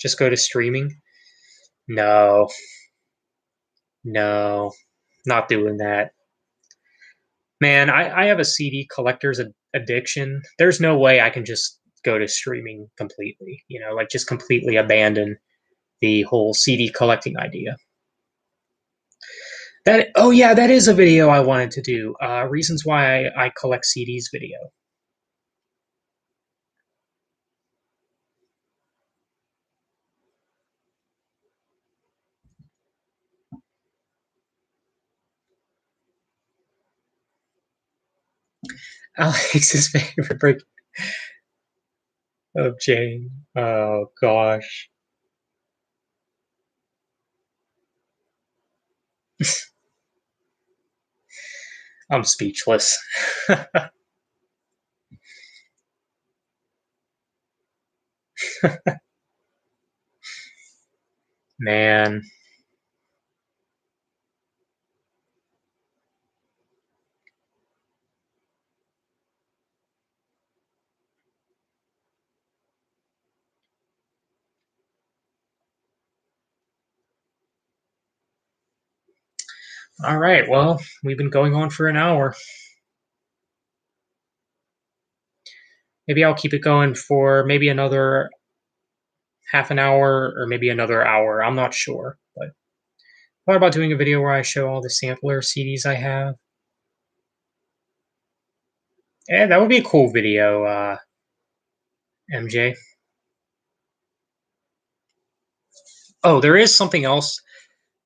Just go to streaming. No, no, not doing that. Man, I have a CD collector's addiction. There's no way I can just go to streaming completely, like just completely abandon the whole CD collecting idea. Oh yeah, that is a video I wanted to do. Reasons why I collect CDs video. Alex's favorite break. of Jane. Oh gosh, I'm speechless. Man. All right. Well, we've been going on for an hour. Maybe I'll keep it going for maybe another half an hour or maybe another hour. I'm not sure. But thought about doing a video where I show all the sampler CDs I have. Yeah, that would be a cool video, MJ. Oh, there is something else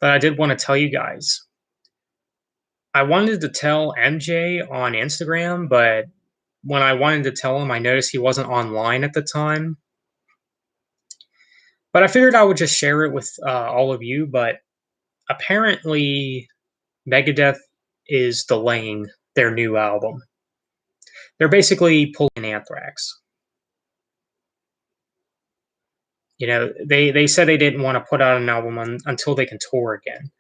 that I did want to tell you guys. I wanted to tell MJ on Instagram, but when I wanted to tell him, I noticed he wasn't online at the time. But I figured I would just share it with all of you. But apparently, Megadeth is delaying their new album. They're basically pulling Anthrax. You know, they said they didn't want to put out an album until they can tour again.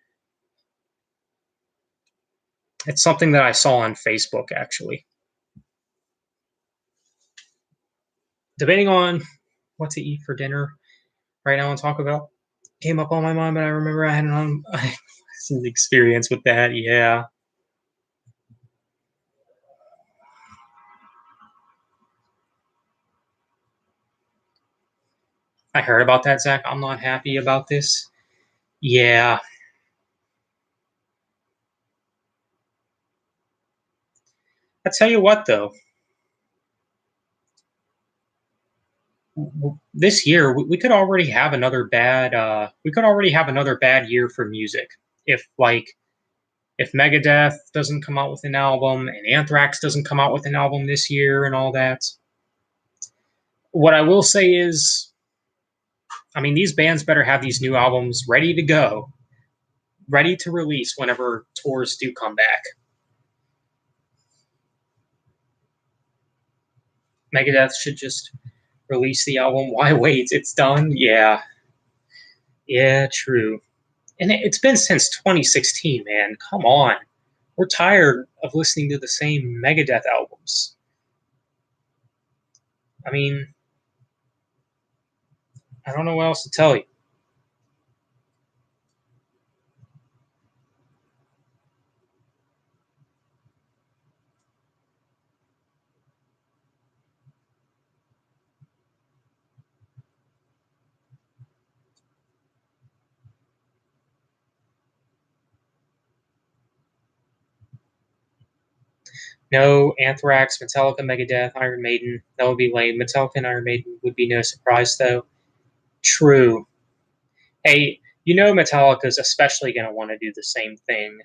It's something that I saw on Facebook, actually. Debating on what to eat for dinner right now and talk about came up on my mind, but I remember I had some experience with that. Yeah, I heard about that, Zach. I'm not happy about this. Yeah, I tell you what, though, this year we could already have another bad. We could already have another bad year for music if if Megadeth doesn't come out with an album and Anthrax doesn't come out with an album this year and all that. What I will say is, I mean, these bands better have these new albums ready to go, ready to release whenever tours do come back. Megadeth should just release the album. Why wait? It's done. Yeah, yeah, true. And it's been since 2016, man. Come on, we're tired of listening to the same Megadeth albums. I mean, I don't know what else to tell you. No Anthrax, Metallica, Megadeth, Iron Maiden. That would be lame. Metallica and Iron Maiden would be no surprise, though. True. Hey, you know Metallica's especially going to want to do the same thing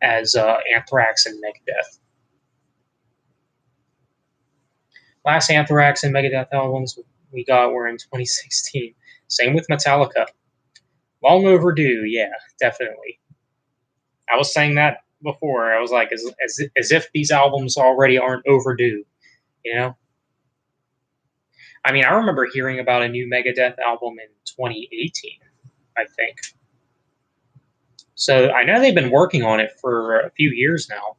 as Anthrax and Megadeth. Last Anthrax and Megadeth albums we got were in 2016. Same with Metallica. Long overdue, yeah, definitely. I was saying that before. I was like, as if these albums already aren't overdue, you know? I mean, I remember hearing about a new Megadeth album in 2018, I think. So I know they've been working on it for a few years now.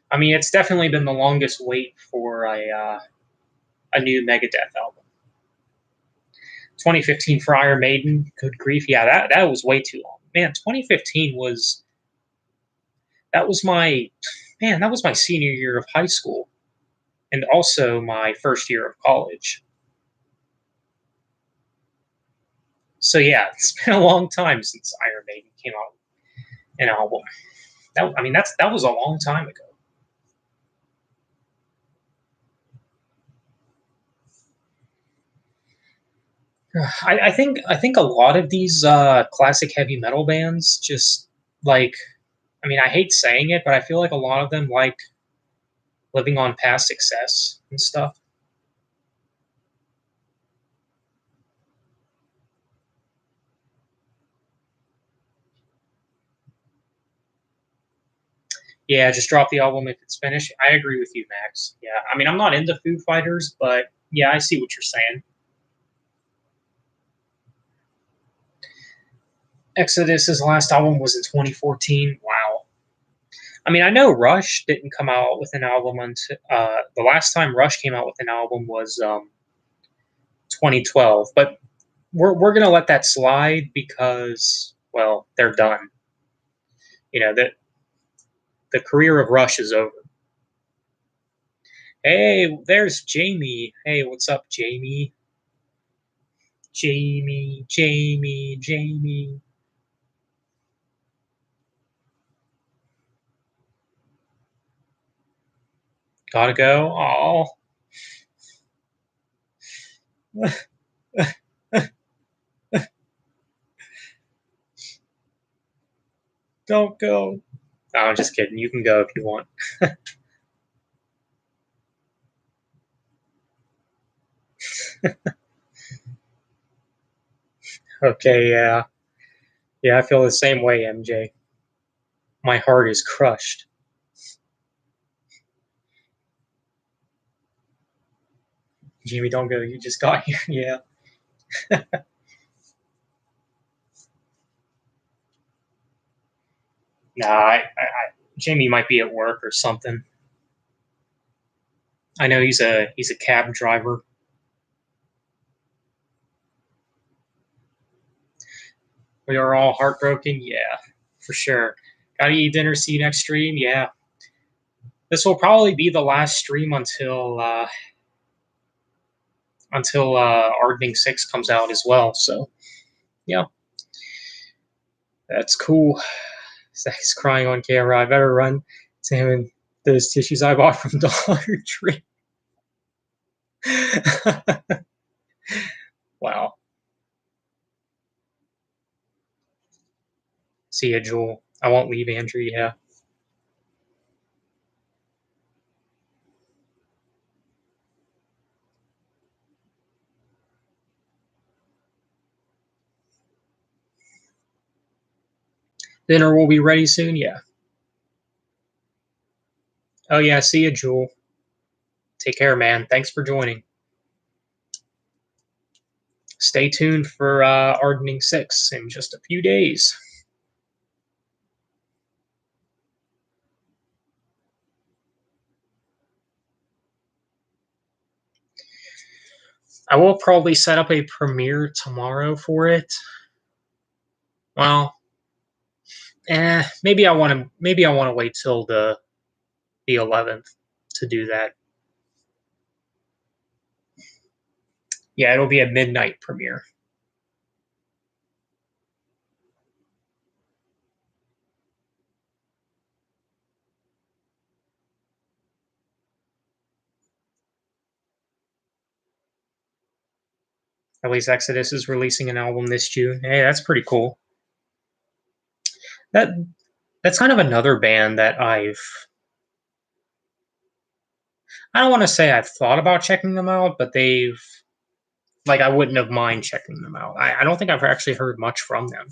I mean, it's definitely been the longest wait for a new Megadeth album. 2015 for Iron Maiden, good grief, yeah, that was way too long. Man, 2015 was that was my that was my senior year of high school, and also my first year of college. So yeah, it's been a long time since Iron Maiden came out an album. I mean, that was a long time ago. I think a lot of these classic heavy metal bands just like, I mean, I hate saying it, but I feel like a lot of them like living on past success and stuff. Yeah, just drop the album if it's finished. I agree with you, Max. Yeah, I mean, I'm not into Foo Fighters, but yeah, I see what you're saying. Exodus's last album was in 2014. Wow. I mean, I know Rush didn't come out with an album until the last time Rush came out with an album was 2012. But we're gonna let that slide because well, they're done. You know that the career of Rush is over. Hey, there's Jamie. Hey, what's up, Jamie? Jamie, Jamie, Jamie. Gotta go. Oh, don't go. No, I'm just kidding. You can go if you want. Okay, yeah. Yeah, I feel the same way, MJ. My heart is crushed. Jamie, don't go. You just got here. Yeah. Nah, Jamie might be at work or something. I know he's a cab driver. We are all heartbroken. Yeah, for sure. Gotta eat dinner. See you next stream. Yeah, this will probably be the last stream until Ardoning 6 comes out as well. So yeah, that's cool. Zach's crying on camera. I better run to him and those tissues I bought from Dollar Tree. Wow. See ya, Jewel. I won't leave Andrew. Yeah. Dinner will be ready soon. Yeah. Oh yeah. See ya, Jewel. Take care, man. Thanks for joining. Stay tuned for Ardening 6 in just a few days. I will probably set up a premiere tomorrow for it. Well, maybe I want to wait till the 11th to do that. Yeah, it'll be a midnight premiere. At least Exodus is releasing an album this June. Hey, that's pretty cool. That that's kind of another band that I don't want to say I've thought about checking them out, but they've like I wouldn't have mind checking them out. I don't think I've actually heard much from them.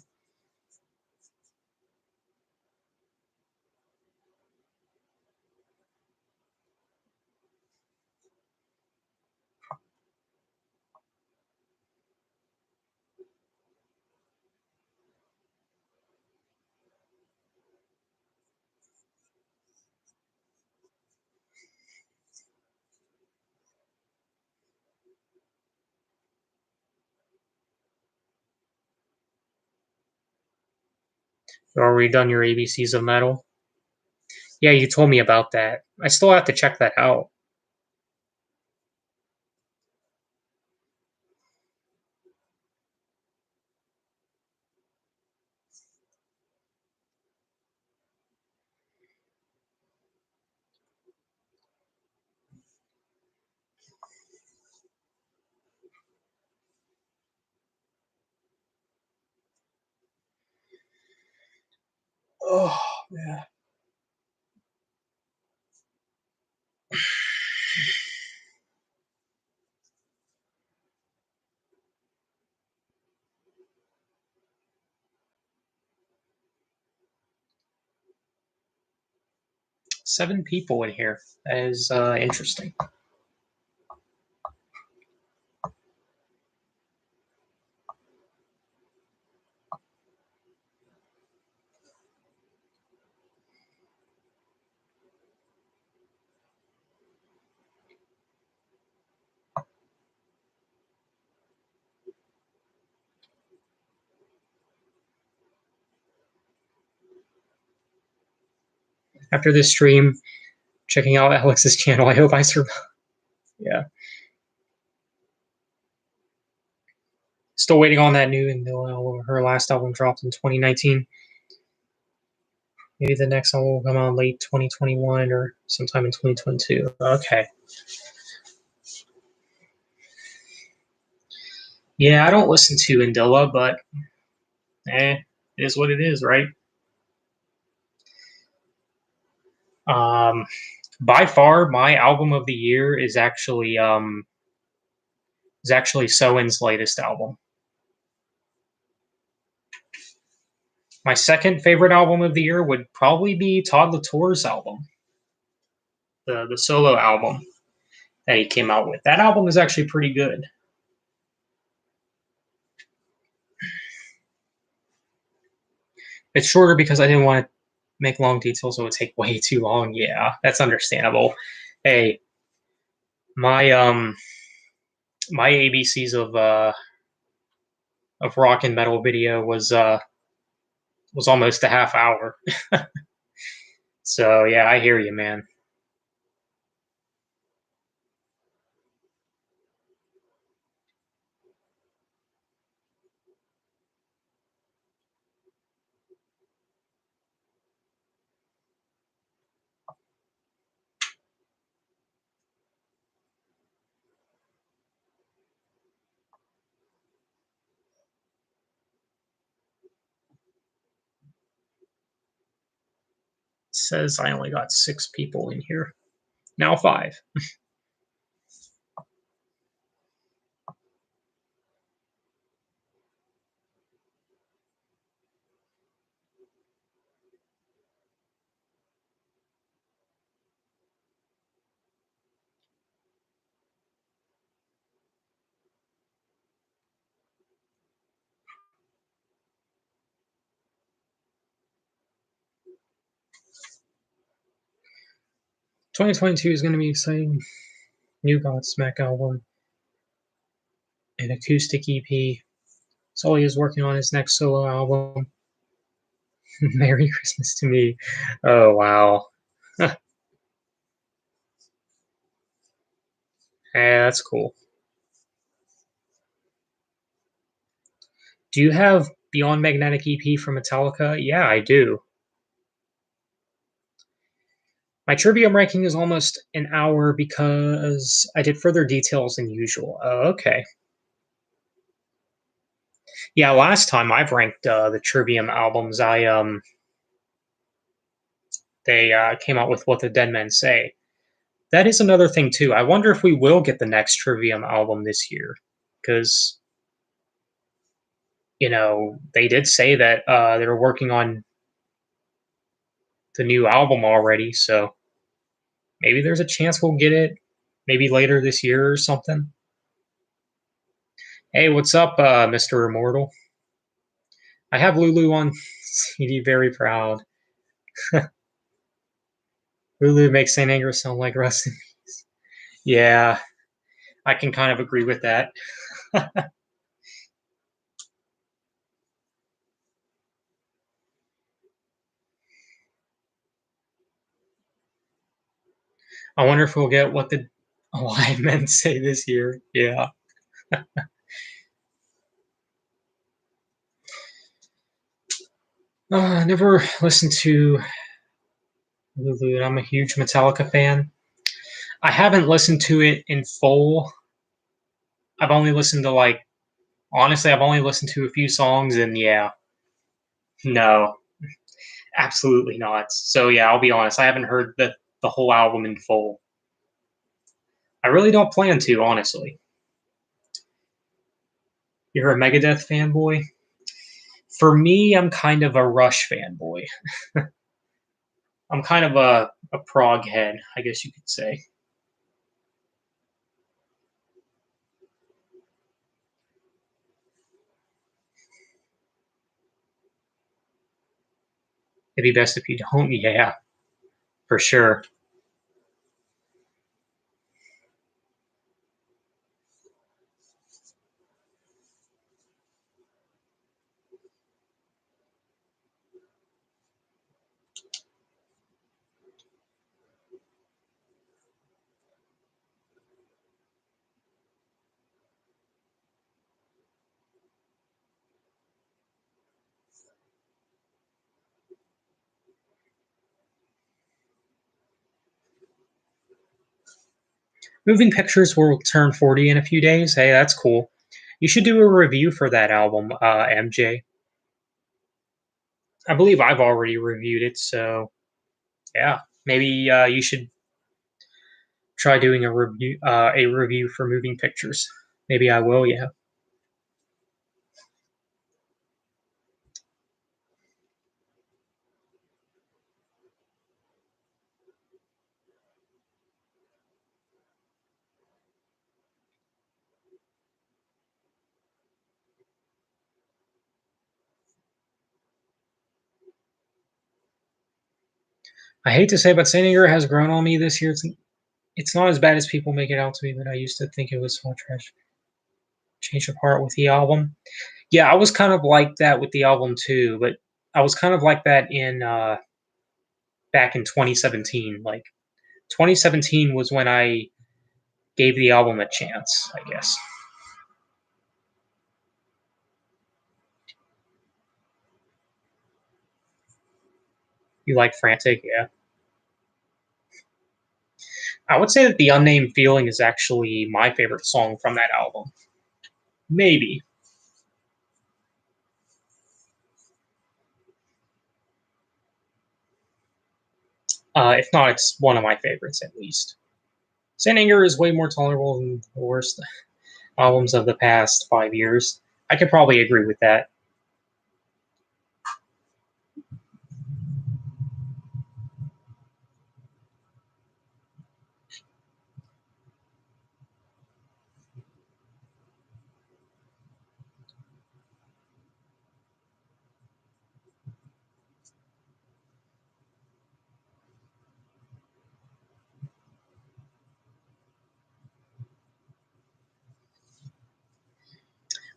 You already done your ABCs of metal? Yeah, you told me about that. I still have to check that out. Oh, yeah. 7 people in here. That is interesting. After this stream, checking out Alex's channel. I hope I survive. Yeah. Still waiting on that new album. Her last album dropped in 2019. Maybe the next album will come out late 2021 or sometime in 2022. Okay. Yeah, I don't listen to Indilla, but it is what it is, right? By far, my album of the year is actually Soen's latest album. My second favorite album of the year would probably be Todd Latour's album, the solo album that he came out with. That album is actually pretty good. It's shorter because I didn't want to make long details, so it would take way too long. Yeah, that's understandable. Hey, my my ABCs of rock and metal video was almost a half hour. So yeah, I hear you, man. It says I only got 6 people in here. Now 5. 2022 is going to be exciting. New Godsmack album, an acoustic EP. Sully is working on his next solo album. Merry Christmas to me. Oh, wow. Hey, that's cool. Do you have Beyond Magnetic EP from Metallica? Yeah, I do. My Trivium ranking is almost an hour because I did further details than usual. Oh, okay. Yeah, last time I've ranked the Trivium albums, they came out with What the Dead Men Say. That is another thing too. I wonder if we will get the next Trivium album this year, because they did say that they were working on the new album already, so maybe there's a chance we'll get it maybe later this year or something. Hey, what's up, Mr. Immortal? I have Lulu on CD, very proud. Lulu makes St. Anger sound like Rust in Peace. Yeah, I can kind of agree with that. I wonder if we'll get What the Alive Men Say this year. Yeah. I never listened to Lulu, and I'm a huge Metallica fan. I haven't listened to it in full. I've only listened to honestly, I've only listened to a few songs, and yeah, no, absolutely not. So yeah, I'll be honest, I haven't heard the whole album in full. I really don't plan to, honestly. You're a Megadeth fanboy? For me, I'm kind of a Rush fanboy. I'm kind of a a prog head, I guess you could say. It'd be best if you don't. Yeah, for sure. Moving Pictures will turn 40 in a few days. Hey, that's cool. You should do a review for that album, MJ. I believe I've already reviewed it, so yeah, maybe you should try doing a review for Moving Pictures. Maybe I will. Yeah. I hate to say, but Saint has grown on me this year. It's not as bad as people make it out to be, but I used to think it was so trash. Change apart with the album. Yeah, I was kind of like that with the album too, but I was kind of like that in back in 2017. Like 2017 was when I gave the album a chance, I guess. You like Frantic, yeah. I would say that the Unnamed Feeling is actually my favorite song from that album. Maybe. If not, it's one of my favorites at least. Saint Anger is way more tolerable than the worst albums of the past 5 years. I could probably agree with that.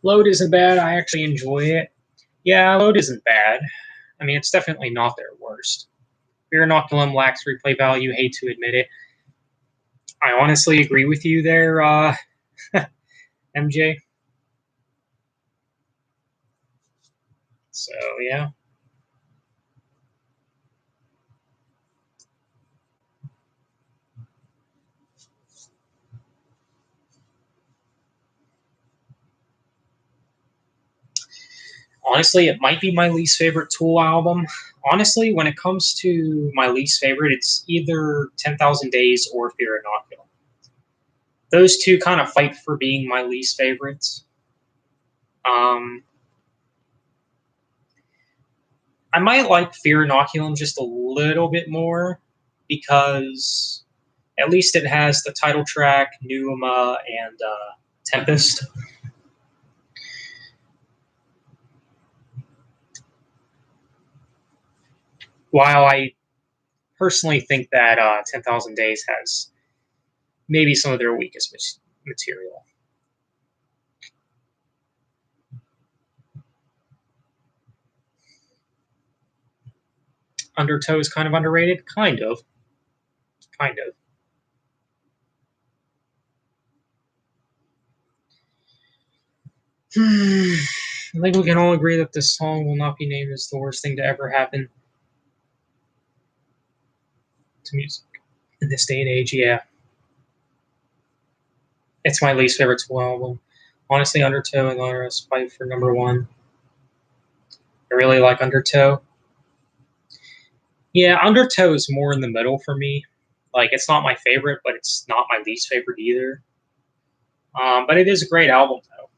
Load isn't bad. I actually enjoy it. Yeah, Load isn't bad. I mean, it's definitely not their worst. Fear Inoculum lacks replay value. Hate to admit it. I honestly agree with you there, MJ. So yeah. Honestly, it might be my least favorite Tool album. Honestly, when it comes to my least favorite, it's either 10,000 Days or Fear Inoculum. Those two kind of fight for being my least favorites. Um, I might like Fear Inoculum just a little bit more because at least it has the title track, Pneuma, and Tempest. While I personally think that 10,000 Days has maybe some of their weakest material. Undertow is kind of underrated? Kind of. Kind of. I think we can all agree that this song will not be named as the worst thing to ever happen to music in this day and age. Yeah, it's my least favorite Tool album. Honestly, Undertow and Lars fight for number one. I really like Undertow. Yeah, Undertow is more in the middle for me. Like, it's not my favorite, but it's not my least favorite either. But it is a great album, though.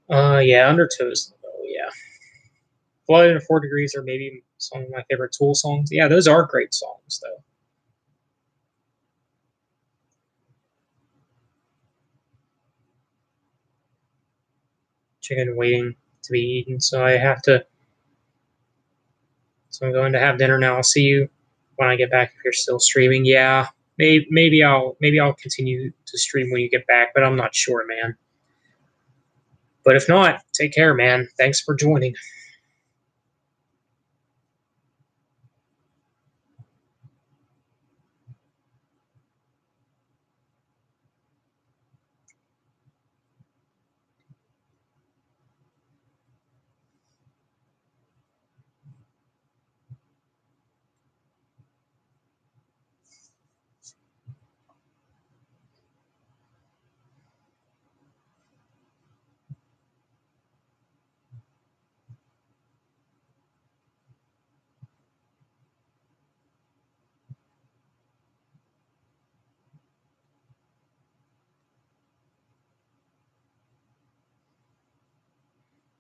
Yeah, Undertow's oh yeah. Flooded in 4 Degrees are maybe some of my favorite Tool songs. Yeah, those are great songs though. Chicken waiting to be eaten, so I have to. So I'm going to have dinner now. I'll see you when I get back if you're still streaming. Yeah, maybe I'll continue to stream when you get back, but I'm not sure, man. But if not, take care, man. Thanks for joining.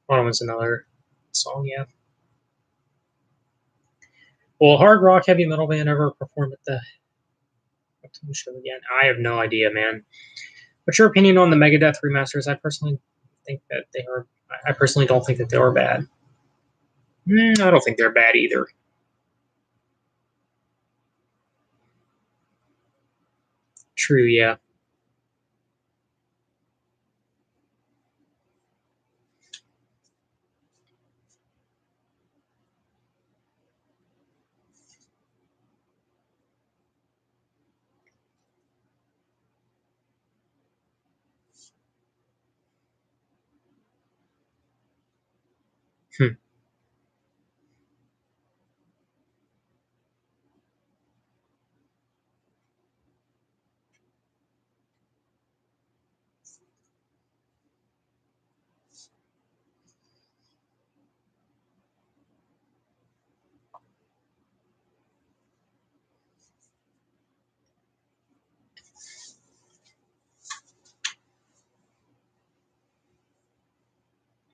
One was another song, yeah. Will a hard rock heavy metal band ever perform at the show again? I have no idea, man. What's your opinion on the Megadeth remasters? I personally think that they are. I personally don't think that they are bad. I don't think they're bad either. True, yeah. Hmm.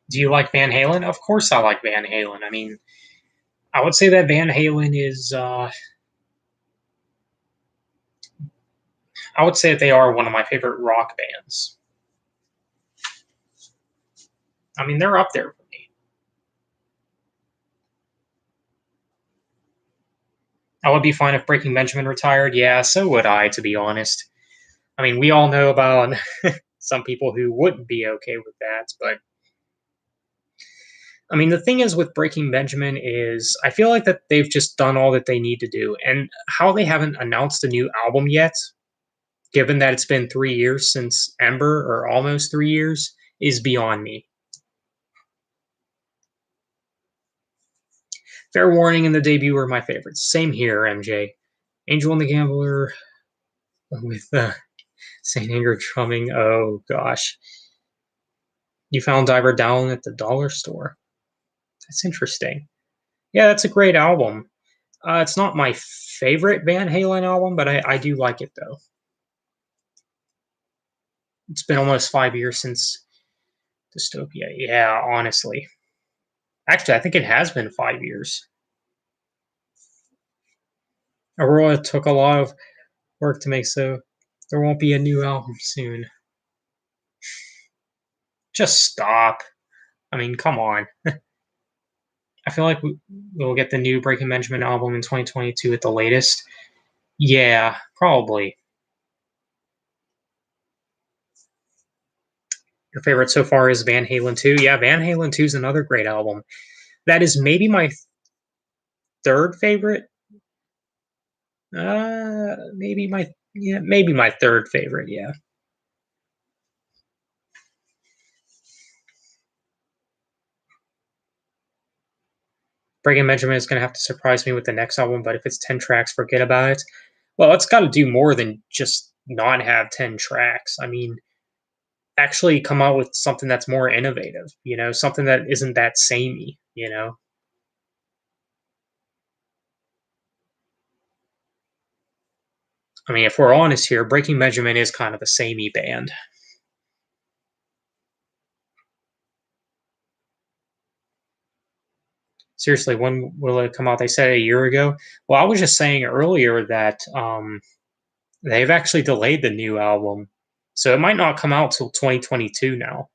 Do you like Van Halen? Of course, I like Van Halen. I mean, I would say that Van Halen is. I would say that they are one of my favorite rock bands. I mean, they're up there for me. I would be fine if Breaking Benjamin retired. Yeah, so would I, to be honest. I mean, we all know about some people who wouldn't be okay with that, but I mean, the thing is with Breaking Benjamin is I feel like that they've just done all that they need to do, and how they haven't announced a new album yet, given that it's been 3 years since Ember or almost 3 years, is beyond me. Fair Warning and the debut were my favorites. Same here, MJ. Angel and the Gambler with Saint Anger drumming. Oh gosh, you found Diver Down at the dollar store. That's interesting. Yeah, that's a great album. It's not my favorite Van Halen album, but I do like it though. It's been almost 5 years since Dystopia. Yeah, honestly. Actually, I think it has been 5 years. Aurora took a lot of work to make, so there won't be a new album soon. Just stop. I mean, come on. I feel like we'll get the new Breaking Benjamin album in 2022 at the latest. Yeah, probably. Your favorite so far is Van Halen 2? Yeah, Van Halen 2 is another great album. That is maybe my third favorite. Maybe my third favorite. Yeah, Breaking Benjamin is going to have to surprise me with the next album, but if it's 10 tracks, forget about it. Well, it's got to do more than just not have 10 tracks. I mean, actually come out with something that's more innovative. Something that isn't that samey. I mean, if we're honest here, Breaking Benjamin is kind of a samey band. Seriously, when will it come out? They said a year ago. Well, I was just saying earlier that they've actually delayed the new album, so it might not come out till 2022 now.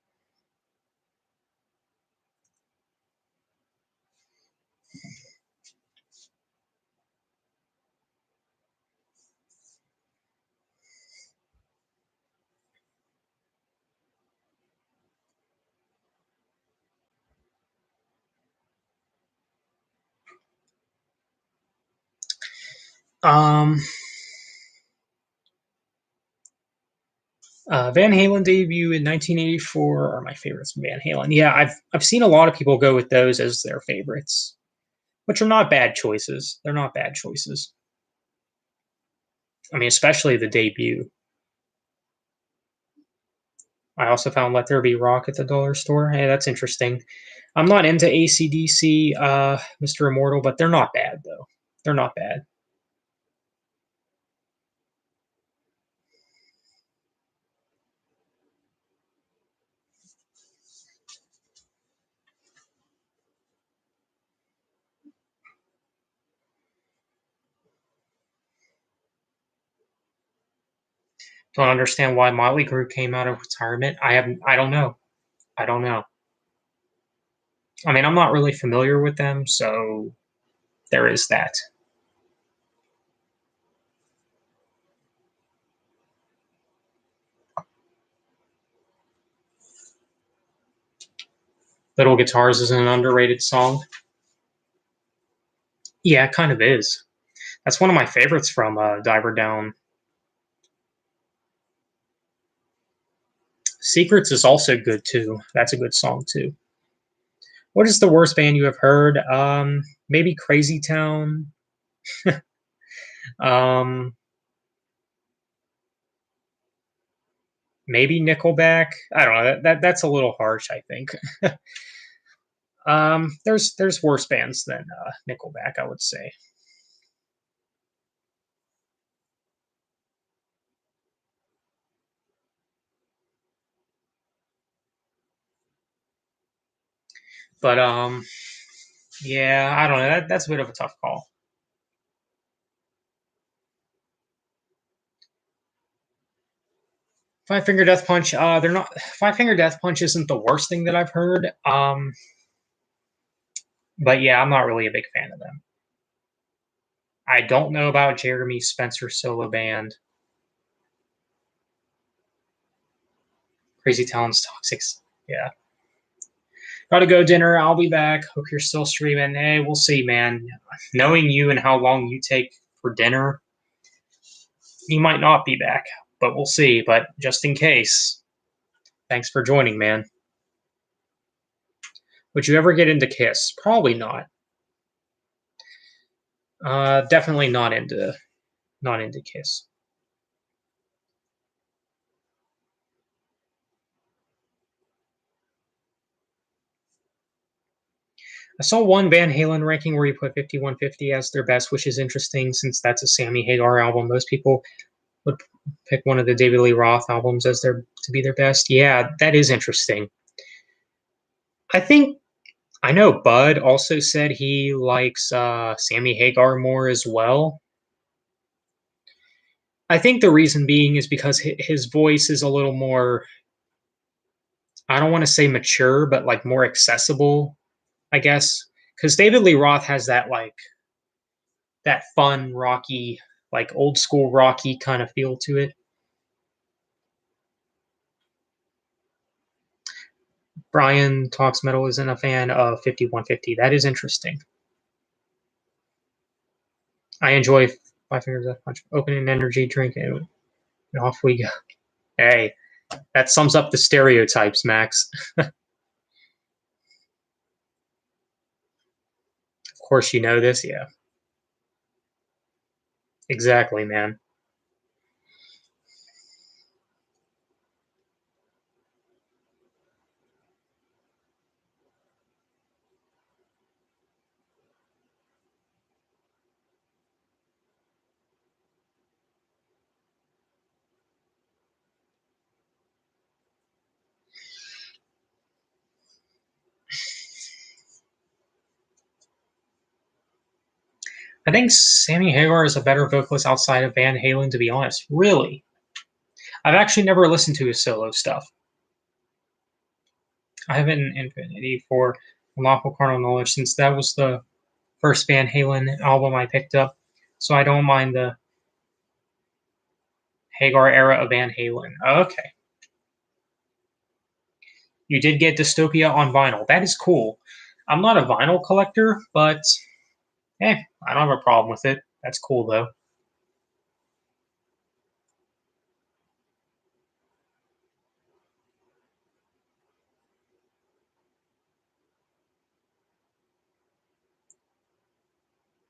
Um, Van Halen debut in 1984 are my favorites from Van Halen. Yeah, I've seen a lot of people go with those as their favorites, which are not bad choices. They're not bad choices. I mean, especially the debut. I also found Let There Be Rock at the dollar store. Hey, that's interesting. I'm not into ACDC, Mr. Immortal, but they're not bad though. They're not bad. Don't understand why Motley Crue came out of retirement. I don't know. I don't know. I mean, I'm not really familiar with them, so there is that. Little Guitars is an underrated song. Yeah, it kind of is. That's one of my favorites from Diver Down. Secrets is also good too. That's a good song too. What is the worst band you have heard? Maybe Crazy Town. Um, maybe Nickelback. I don't know. That's a little harsh, I think. There's worse bands than Nickelback, I would say. But yeah, I don't know. That's a bit of a tough call. Five Finger Death Punch. They're not. Five Finger Death Punch isn't the worst thing that I've heard. But yeah, I'm not really a big fan of them. I don't know about Jeremy Spencer solo band. Crazy Town's Toxic. Yeah. Gotta go dinner. I'll be back. Hope you're still streaming. Hey, we'll see, man. Knowing you and how long you take for dinner, you might not be back, but we'll see. But just in case, thanks for joining, man. Would you ever get into Kiss? Probably not. Definitely not into Kiss. I saw one Van Halen ranking where he put 5150 as their best, which is interesting since that's a Sammy Hagar album. Most people would pick one of the David Lee Roth albums as their to be their best. Yeah, that is interesting. I think I know Bud also said he likes Sammy Hagar more as well. I think the reason being is because his voice is a little more, I don't want to say mature, but like more accessible, I guess. Because David Lee Roth has that fun, rocky, like old school rocky kind of feel to it. Brian Talks Metal isn't a fan of 5150. That is interesting. I enjoy Five Fingers Death Punch. Open an energy drink and off we go. Hey, that sums up the stereotypes, Max. Of course, you know this. Yeah, exactly, man. I think Sammy Hagar is a better vocalist outside of Van Halen, to be honest. Really. I've actually never listened to his solo stuff. I have an infinity for Unlawful Carnal Knowledge since that was the first Van Halen album I picked up. So I don't mind the Hagar era of Van Halen. Okay. You did get Dystopia on vinyl. That is cool. I'm not a vinyl collector, but I don't have a problem with it. That's cool though.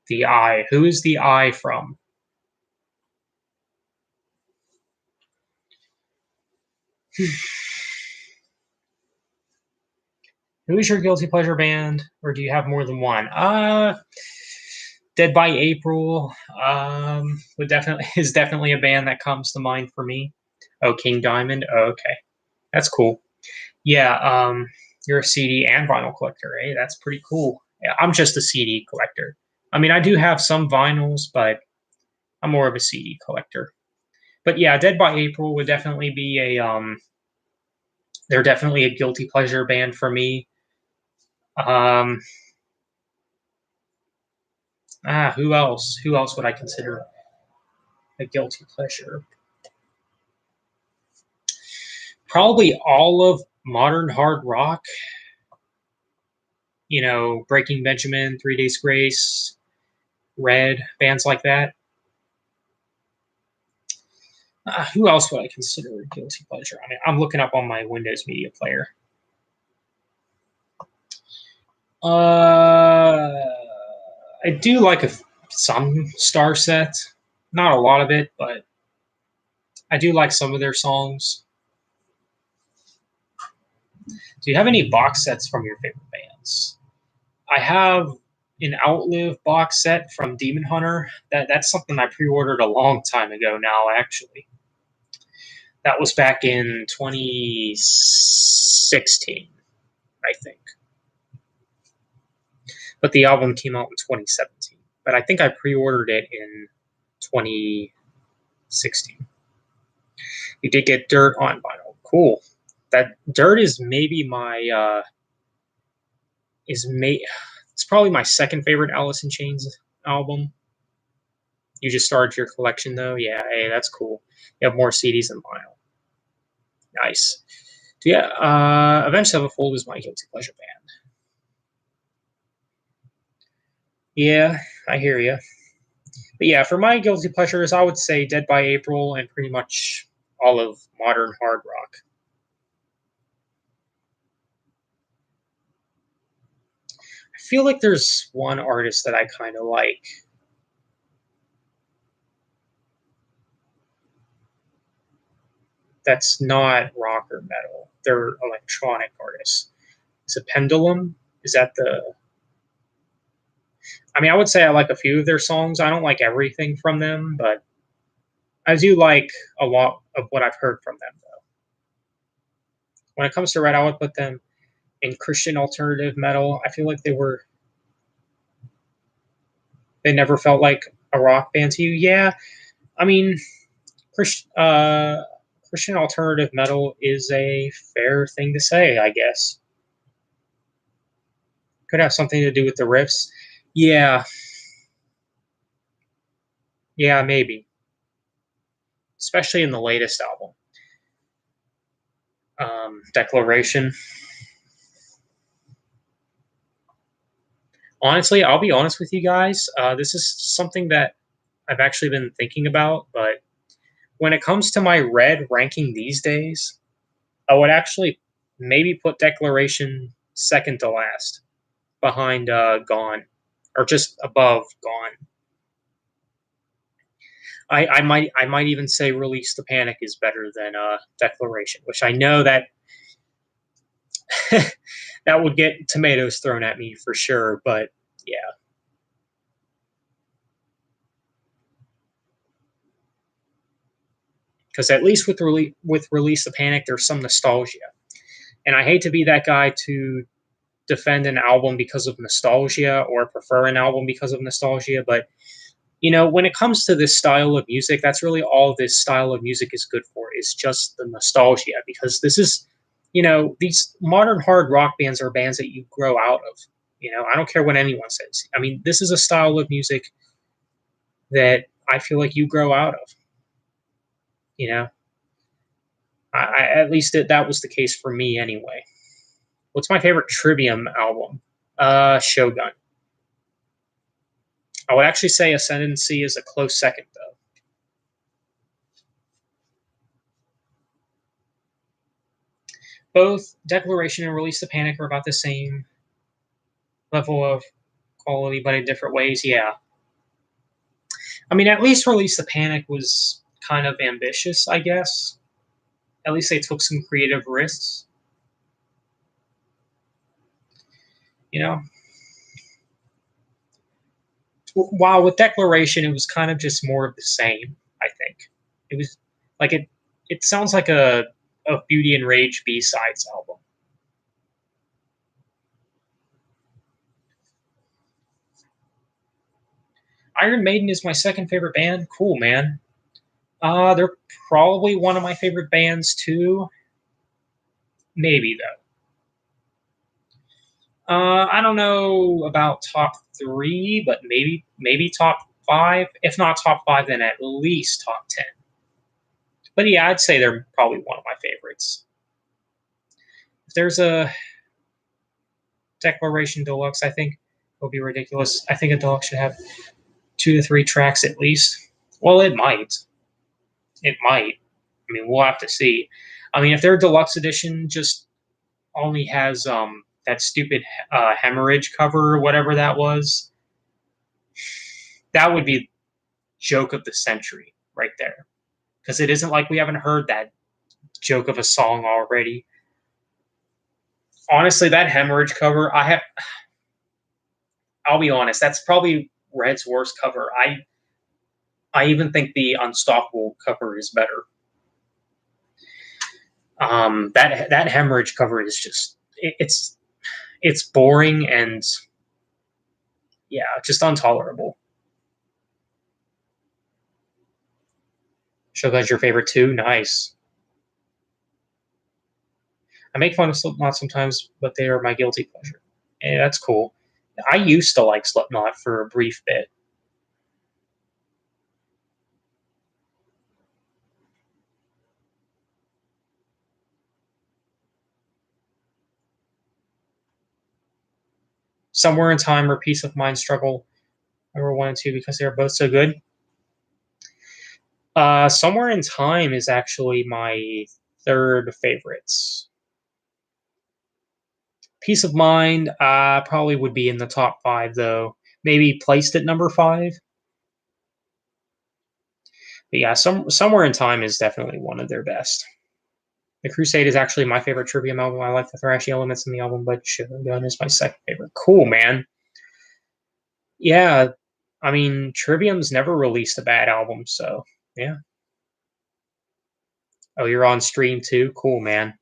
The Eye. Who is the Eye from? Who is your guilty pleasure band, or do you have more than one? Dead by April would definitely is definitely a band that comes to mind for me. Oh, King Diamond. Oh, okay, that's cool. Yeah, you're a CD and vinyl collector, eh? That's pretty cool. Yeah, I'm just a CD collector. I mean, I do have some vinyls, but I'm more of a CD collector. But yeah, Dead by April would definitely be they're definitely a guilty pleasure band for me. Um, who else? Who else would I consider a guilty pleasure? Probably all of modern hard rock. You know, Breaking Benjamin, 3 Days Grace, Red, bands like that. Who else would I consider a guilty pleasure? I mean, I'm looking up on my Windows Media Player. I do like some Star Set, not a lot of it, but I do like some of their songs. Do you have any box sets from your favorite bands? I have an Outlive box set from Demon Hunter. That's something I pre-ordered a long time ago now, actually. That was back in 2016, I think. But the album came out in 2017. But I think I pre-ordered it in 2016. You did get Dirt on vinyl. Cool. That Dirt is maybe my it's probably my second favorite Alice in Chains album. You just started your collection though? Yeah, hey, that's cool. You have more CDs than vinyl. Nice. So yeah, Avenged Sevenfold is my guilty pleasure band. Yeah, I hear you. But yeah, for my guilty pleasures, I would say Dead by April and pretty much all of modern hard rock. I feel like there's one artist that I kind of like. That's not rock or metal. They're electronic artists. Is it Pendulum? Is that the? I mean, I would say I like a few of their songs. I don't like everything from them, but I do like a lot of what I've heard from them, though. When it comes to Red, I would put them in Christian alternative metal. I feel like they never felt like a rock band to you. Yeah, I mean, Christian alternative metal is a fair thing to say, I guess. Could have something to do with the riffs. Yeah, yeah, maybe. Especially in the latest album, Declaration. Honestly, I'll be honest with you guys. This is something that I've actually been thinking about, but when it comes to my red ranking these days, I would actually maybe put Declaration second to last, behind Gone, or just above Gone. I might even say Release the Panic is better than Declaration, which I know that that would get tomatoes thrown at me for sure, but yeah. Because at least with Release the Panic, there's some nostalgia, and I hate to be that guy to defend an album because of nostalgia or prefer an album because of nostalgia, but when it comes to this style of music, that's really all this style of music is good for, is just the nostalgia, because this is, these modern hard rock bands are bands that you grow out of. I don't care what anyone says. I mean, this is a style of music that I feel like you grow out of. You know, at least that was the case for me anyway. What's my favorite Trivium album? Shogun. I would actually say Ascendancy is a close second, though. Both Declaration and Release the Panic are about the same level of quality, but in different ways. Yeah. I mean, at least Release the Panic was kind of ambitious, I guess. At least they took some creative risks. You know, while with Declaration, it was kind of just more of the same. I think it was like it. It sounds like a Beauty and Rage B sides album. Iron Maiden is my second favorite band. Cool, man. They're probably one of my favorite bands too. Maybe though. I don't know about top three, but maybe top five. If not top five, then at least top 10. But yeah, I'd say they're probably one of my favorites. If there's a Declaration Deluxe, I think it'll be ridiculous. I think a deluxe should have 2 to 3 tracks at least. Well, it might. It might. I mean, we'll have to see. I mean, if their deluxe edition just only has that stupid hemorrhage cover or whatever that was, that would be joke of the century right there. Because it isn't like we haven't heard that joke of a song already. Honestly, that hemorrhage cover, I'll be honest, that's probably Red's worst cover. I even think the Unstoppable cover is better. That hemorrhage cover is just it's boring and yeah, just intolerable. Shogun's your favorite too? Nice. I make fun of Slipknot sometimes, but they are my guilty pleasure. Yeah, that's cool. I used to like Slipknot for a brief bit. Somewhere in Time or Peace of Mind struggle number 1 and 2 because they are both so good. Somewhere in Time is actually my third favorites. Peace of Mind probably would be in the top 5 though. Maybe placed at number 5. But yeah, Somewhere in Time is definitely one of their best. The Crusade is actually my favorite Trivium album. I like the thrashy elements in the album, but Shogun is my second favorite. Cool, man. Yeah, I mean, Trivium's never released a bad album, so yeah. Oh, you're on stream too? Cool, man.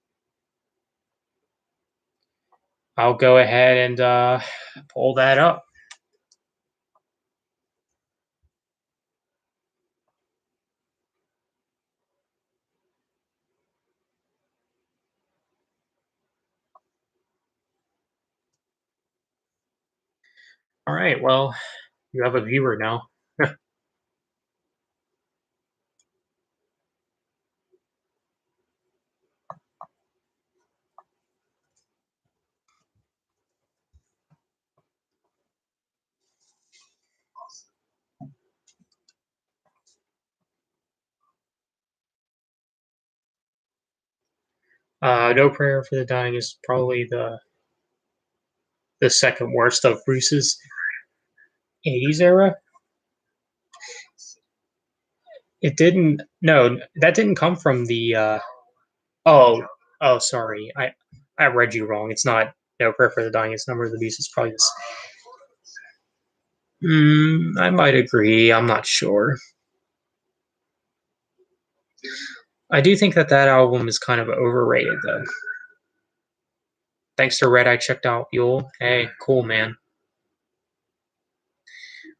I'll go ahead and pull that up. All right, well, you have a viewer now. No Prayer for the Dying is probably the second worst of Bruce's 80s era. It didn't. No, that didn't come from the. Oh, oh, sorry. I read you wrong. It's not No Prayer for the Dying. It's Number of the Beast. It's probably this. I might agree. I'm not sure. I do think that album is kind of overrated, though. Thanks to Red, I checked out Yule. Hey, cool, man.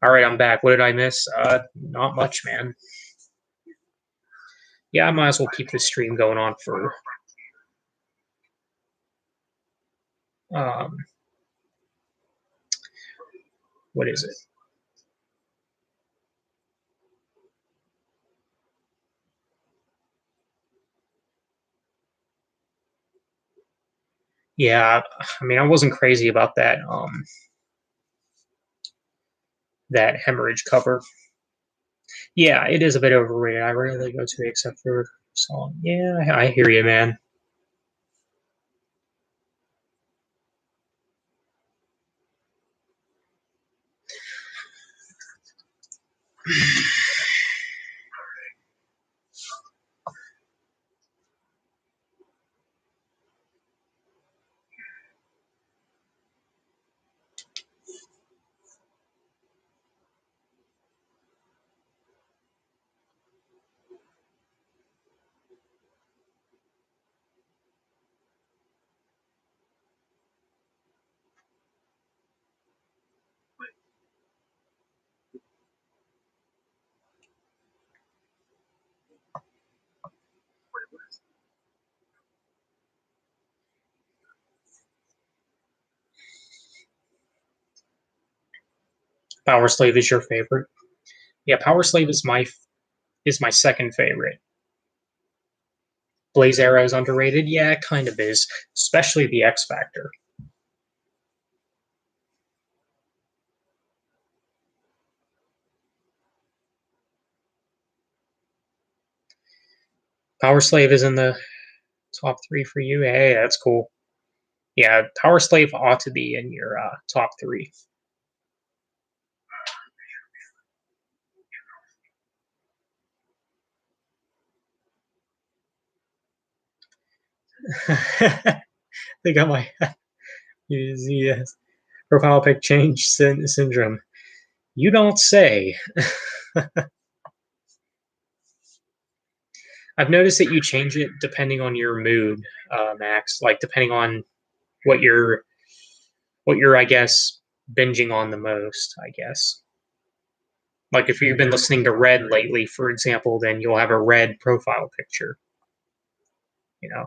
All right, I'm back. What did I miss? Not much, man. Yeah, I might as well keep this stream going on for um, what is it? Yeah, I mean, I wasn't crazy about that hemorrhage cover. Yeah, it is a bit overrated. I rarely go to it except for song. Yeah, I hear you, man. Power Slave is your favorite? Yeah, Power Slave is my second favorite. Blaze Arrow is underrated. Yeah, it kind of is, especially the X Factor. Power Slave is in the top three for you. Hey, that's cool. Yeah, Power Slave ought to be in your top three. They got my yes. Profile pic change syndrome. You don't say. I've noticed that you change it depending on your mood, Max. Like depending on what you're, I guess, binging on the most. I guess. Like if you've been listening to Red lately, for example, then you'll have a red profile picture. You know,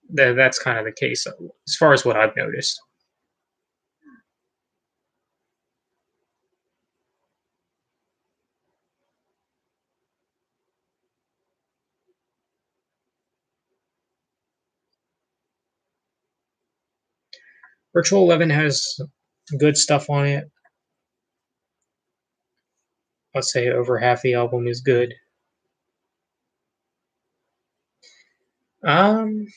that's kind of the case as far as what I've noticed. Virtual 11 has good stuff on it. Let's say over half the album is good. Um,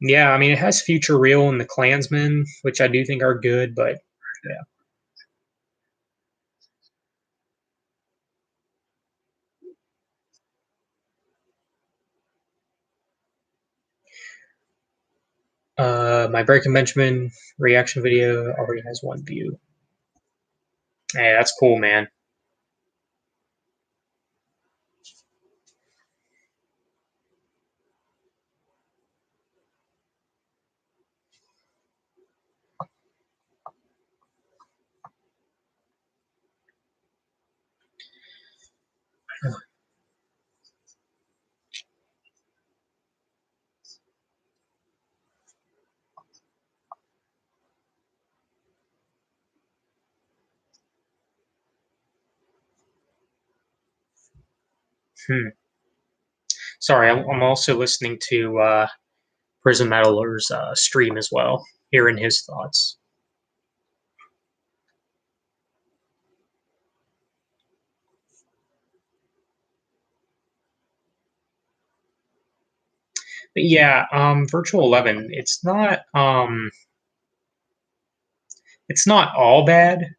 yeah, I mean it has Future Real and the Klansmen, which I do think are good, but yeah. My Breaking Benjamin reaction video already has 1 view. Hey, that's cool, man. Hmm. Sorry, I'm also listening to Prism Metaller's stream as well, hearing his thoughts. But yeah, Virtual 11, it's not all bad,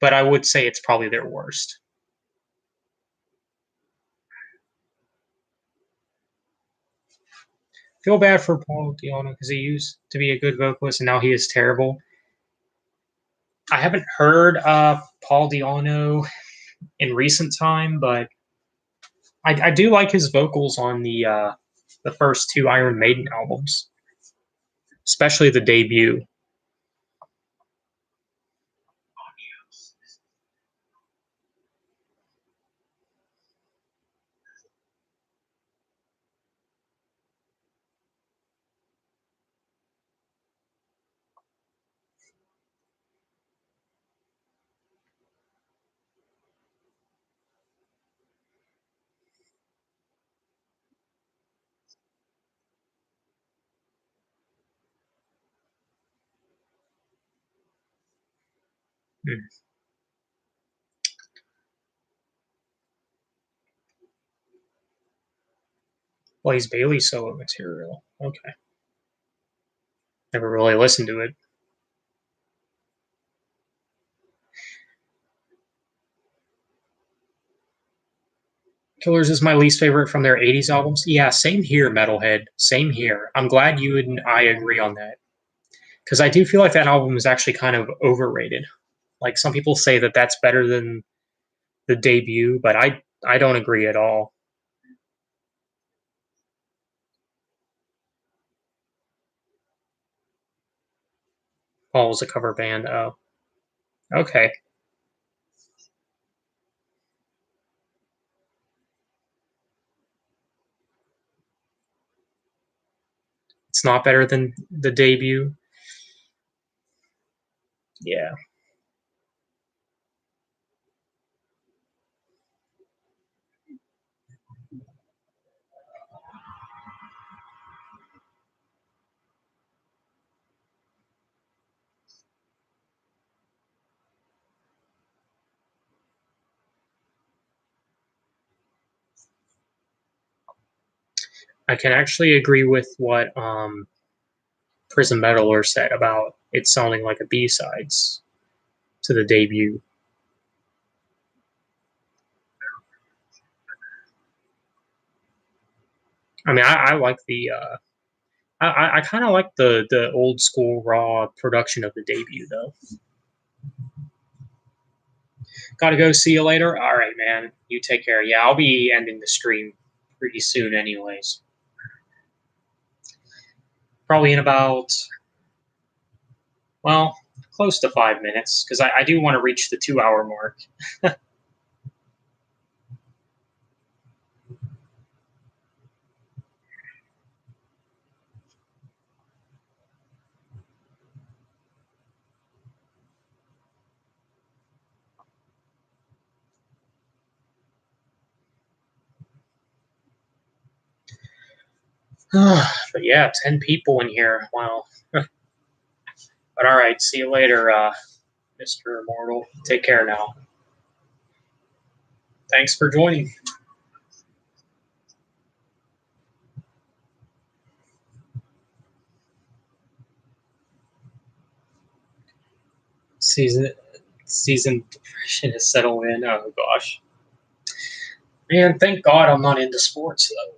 but I would say it's probably their worst. Feel bad for Paul Diano because he used to be a good vocalist and now he is terrible. I haven't heard Paul Diano in recent time, but I do like his vocals on the the first two Iron Maiden albums, especially the debut. Hmm. Blaze Bailey solo material. Okay, never really listened to it. Killers is my least favorite from their '80s albums. Yeah, same here, Metalhead. Same here. I'm glad you and I agree on that because I do feel like that album is actually kind of overrated. Like some people say that that's better than the debut, but I don't agree at all. Paul was a cover band. Oh, okay. It's not better than the debut. Yeah, I can actually agree with what Prison Metaler said about it sounding like a B sides to the debut. I mean, I like the I kind of like the old school raw production of the debut though. Got to go. See you later. All right, man. You take care. Yeah, I'll be ending the stream pretty soon, anyways. Probably in about well, close to 5 minutes because I do want to reach the 2 hour mark. But yeah, 10 people in here. Wow. But all right, see you later, Mr. Immortal. Take care now. Thanks for joining. Season season depression is settling in. Oh gosh, man! Thank God I'm not into sports though.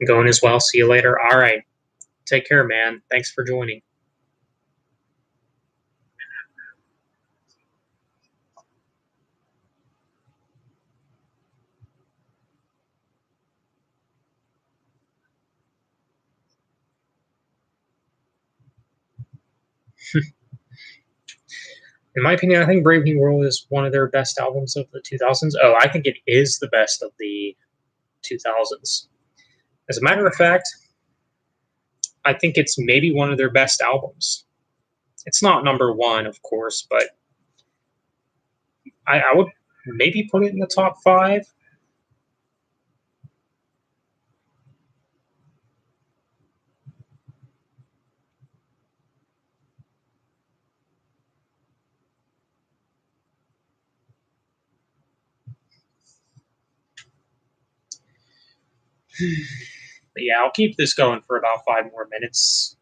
Going as well. See you later. All right, take care, man. Thanks for joining. In my opinion, I think Brave New World is one of their best albums of the 2000s. Oh, I think it is the best of the 2000s. As a matter of fact, I think it's maybe one of their best albums. It's not number one, of course, but I would maybe put it in the top five. But yeah, I'll keep this going for about 5 more minutes.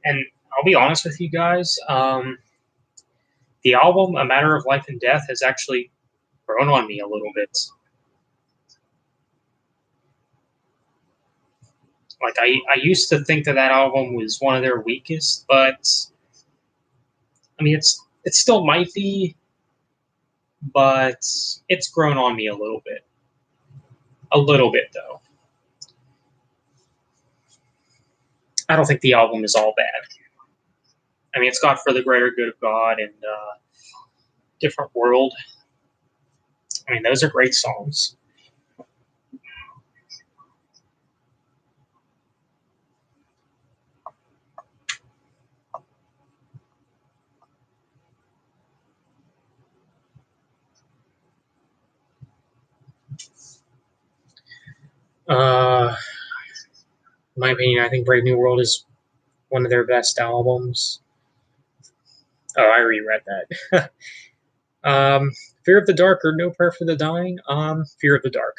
And I'll be honest with you guys, the album "A Matter of Life and Death" has actually grown on me a little bit. Like I used to think that that album was one of their weakest, but I mean it still might be, but it's grown on me a little bit. A little bit though. I don't think the album is all bad. I mean, it's got "For the Greater Good of God" and "Different World." I mean, those are great songs. In my opinion, I think "Brave New World" is one of their best albums. Oh, I reread that. "Fear of the Dark" or "No Prayer for the Dying." "Fear of the Dark."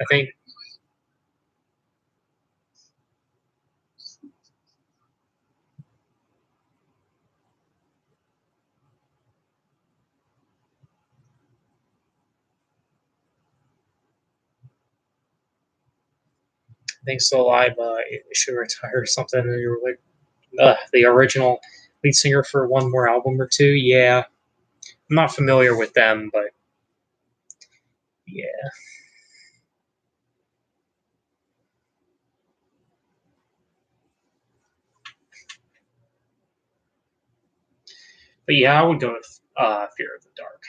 I think "Still Alive" should retire or something. And you were like, the original lead singer for one more album or two. Yeah, I'm not familiar with them, but yeah. But yeah, I would go with "Fear of the Dark."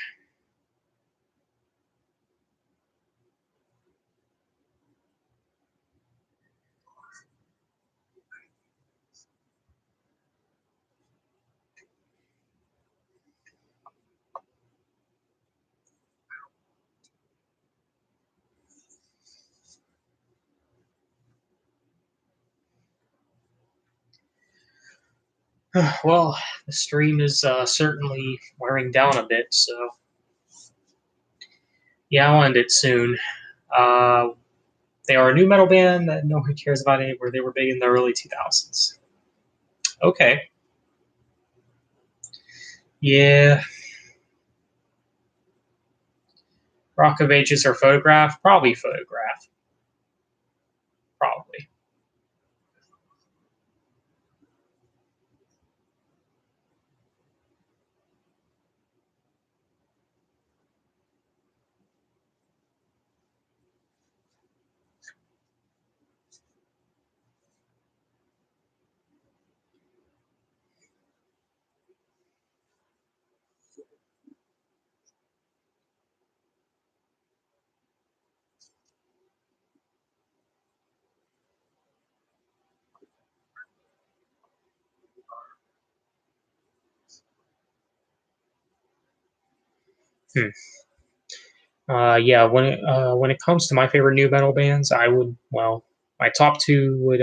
Well, the stream is certainly wearing down a bit, so yeah, I'll end it soon. Uh, they are a new metal band that no one cares about anymore. They were big in the early 2000s. Okay. Yeah. Rock of Ages or Photograph? Probably Photograph. Probably. Hmm. Yeah, when it comes to my favorite new metal bands, I would my top two would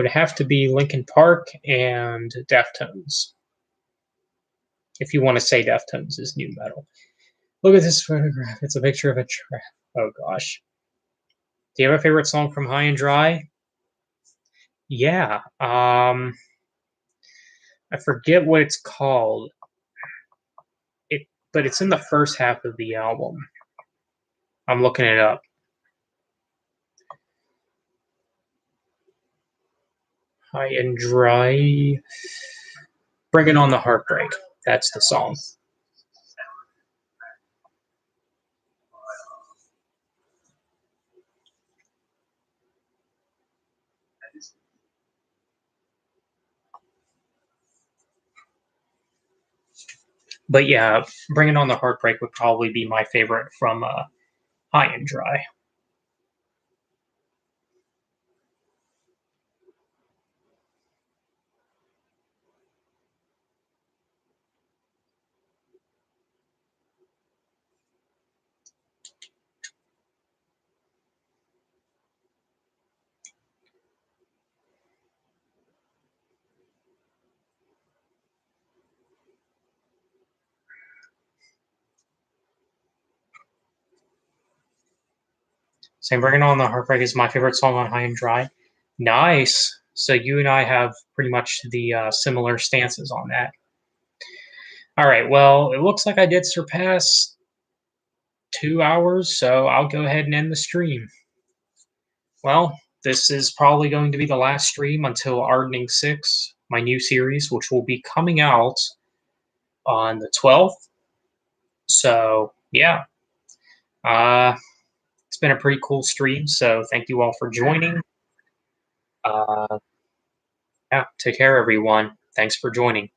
have to be Linkin Park and Deftones. If you want to say Deftones is new metal, look at this photograph. It's a picture of a trap. Oh gosh. Do you have a favorite song from High and Dry? Yeah. I forget what it's called. It, but it's in the first half of the album. I'm looking it up. High and Dry. Bringing on the Heartbreak. That's the song. But yeah, Bringing on the Heartbreak would probably be my favorite from High and Dry. Same, Bringing On the Heartbreak is my favorite song on High and Dry. Nice. So you and I have pretty much the similar stances on that. All right. Well, it looks like I did surpass 2 hours, so I'll go ahead and end the stream. Well, this is probably going to be the last stream until Ardoning 6, my new series, which will be coming out on the 12th. So, yeah. Uh, it's been a pretty cool stream, so thank you all for joining. Yeah, take care, everyone. Thanks for joining.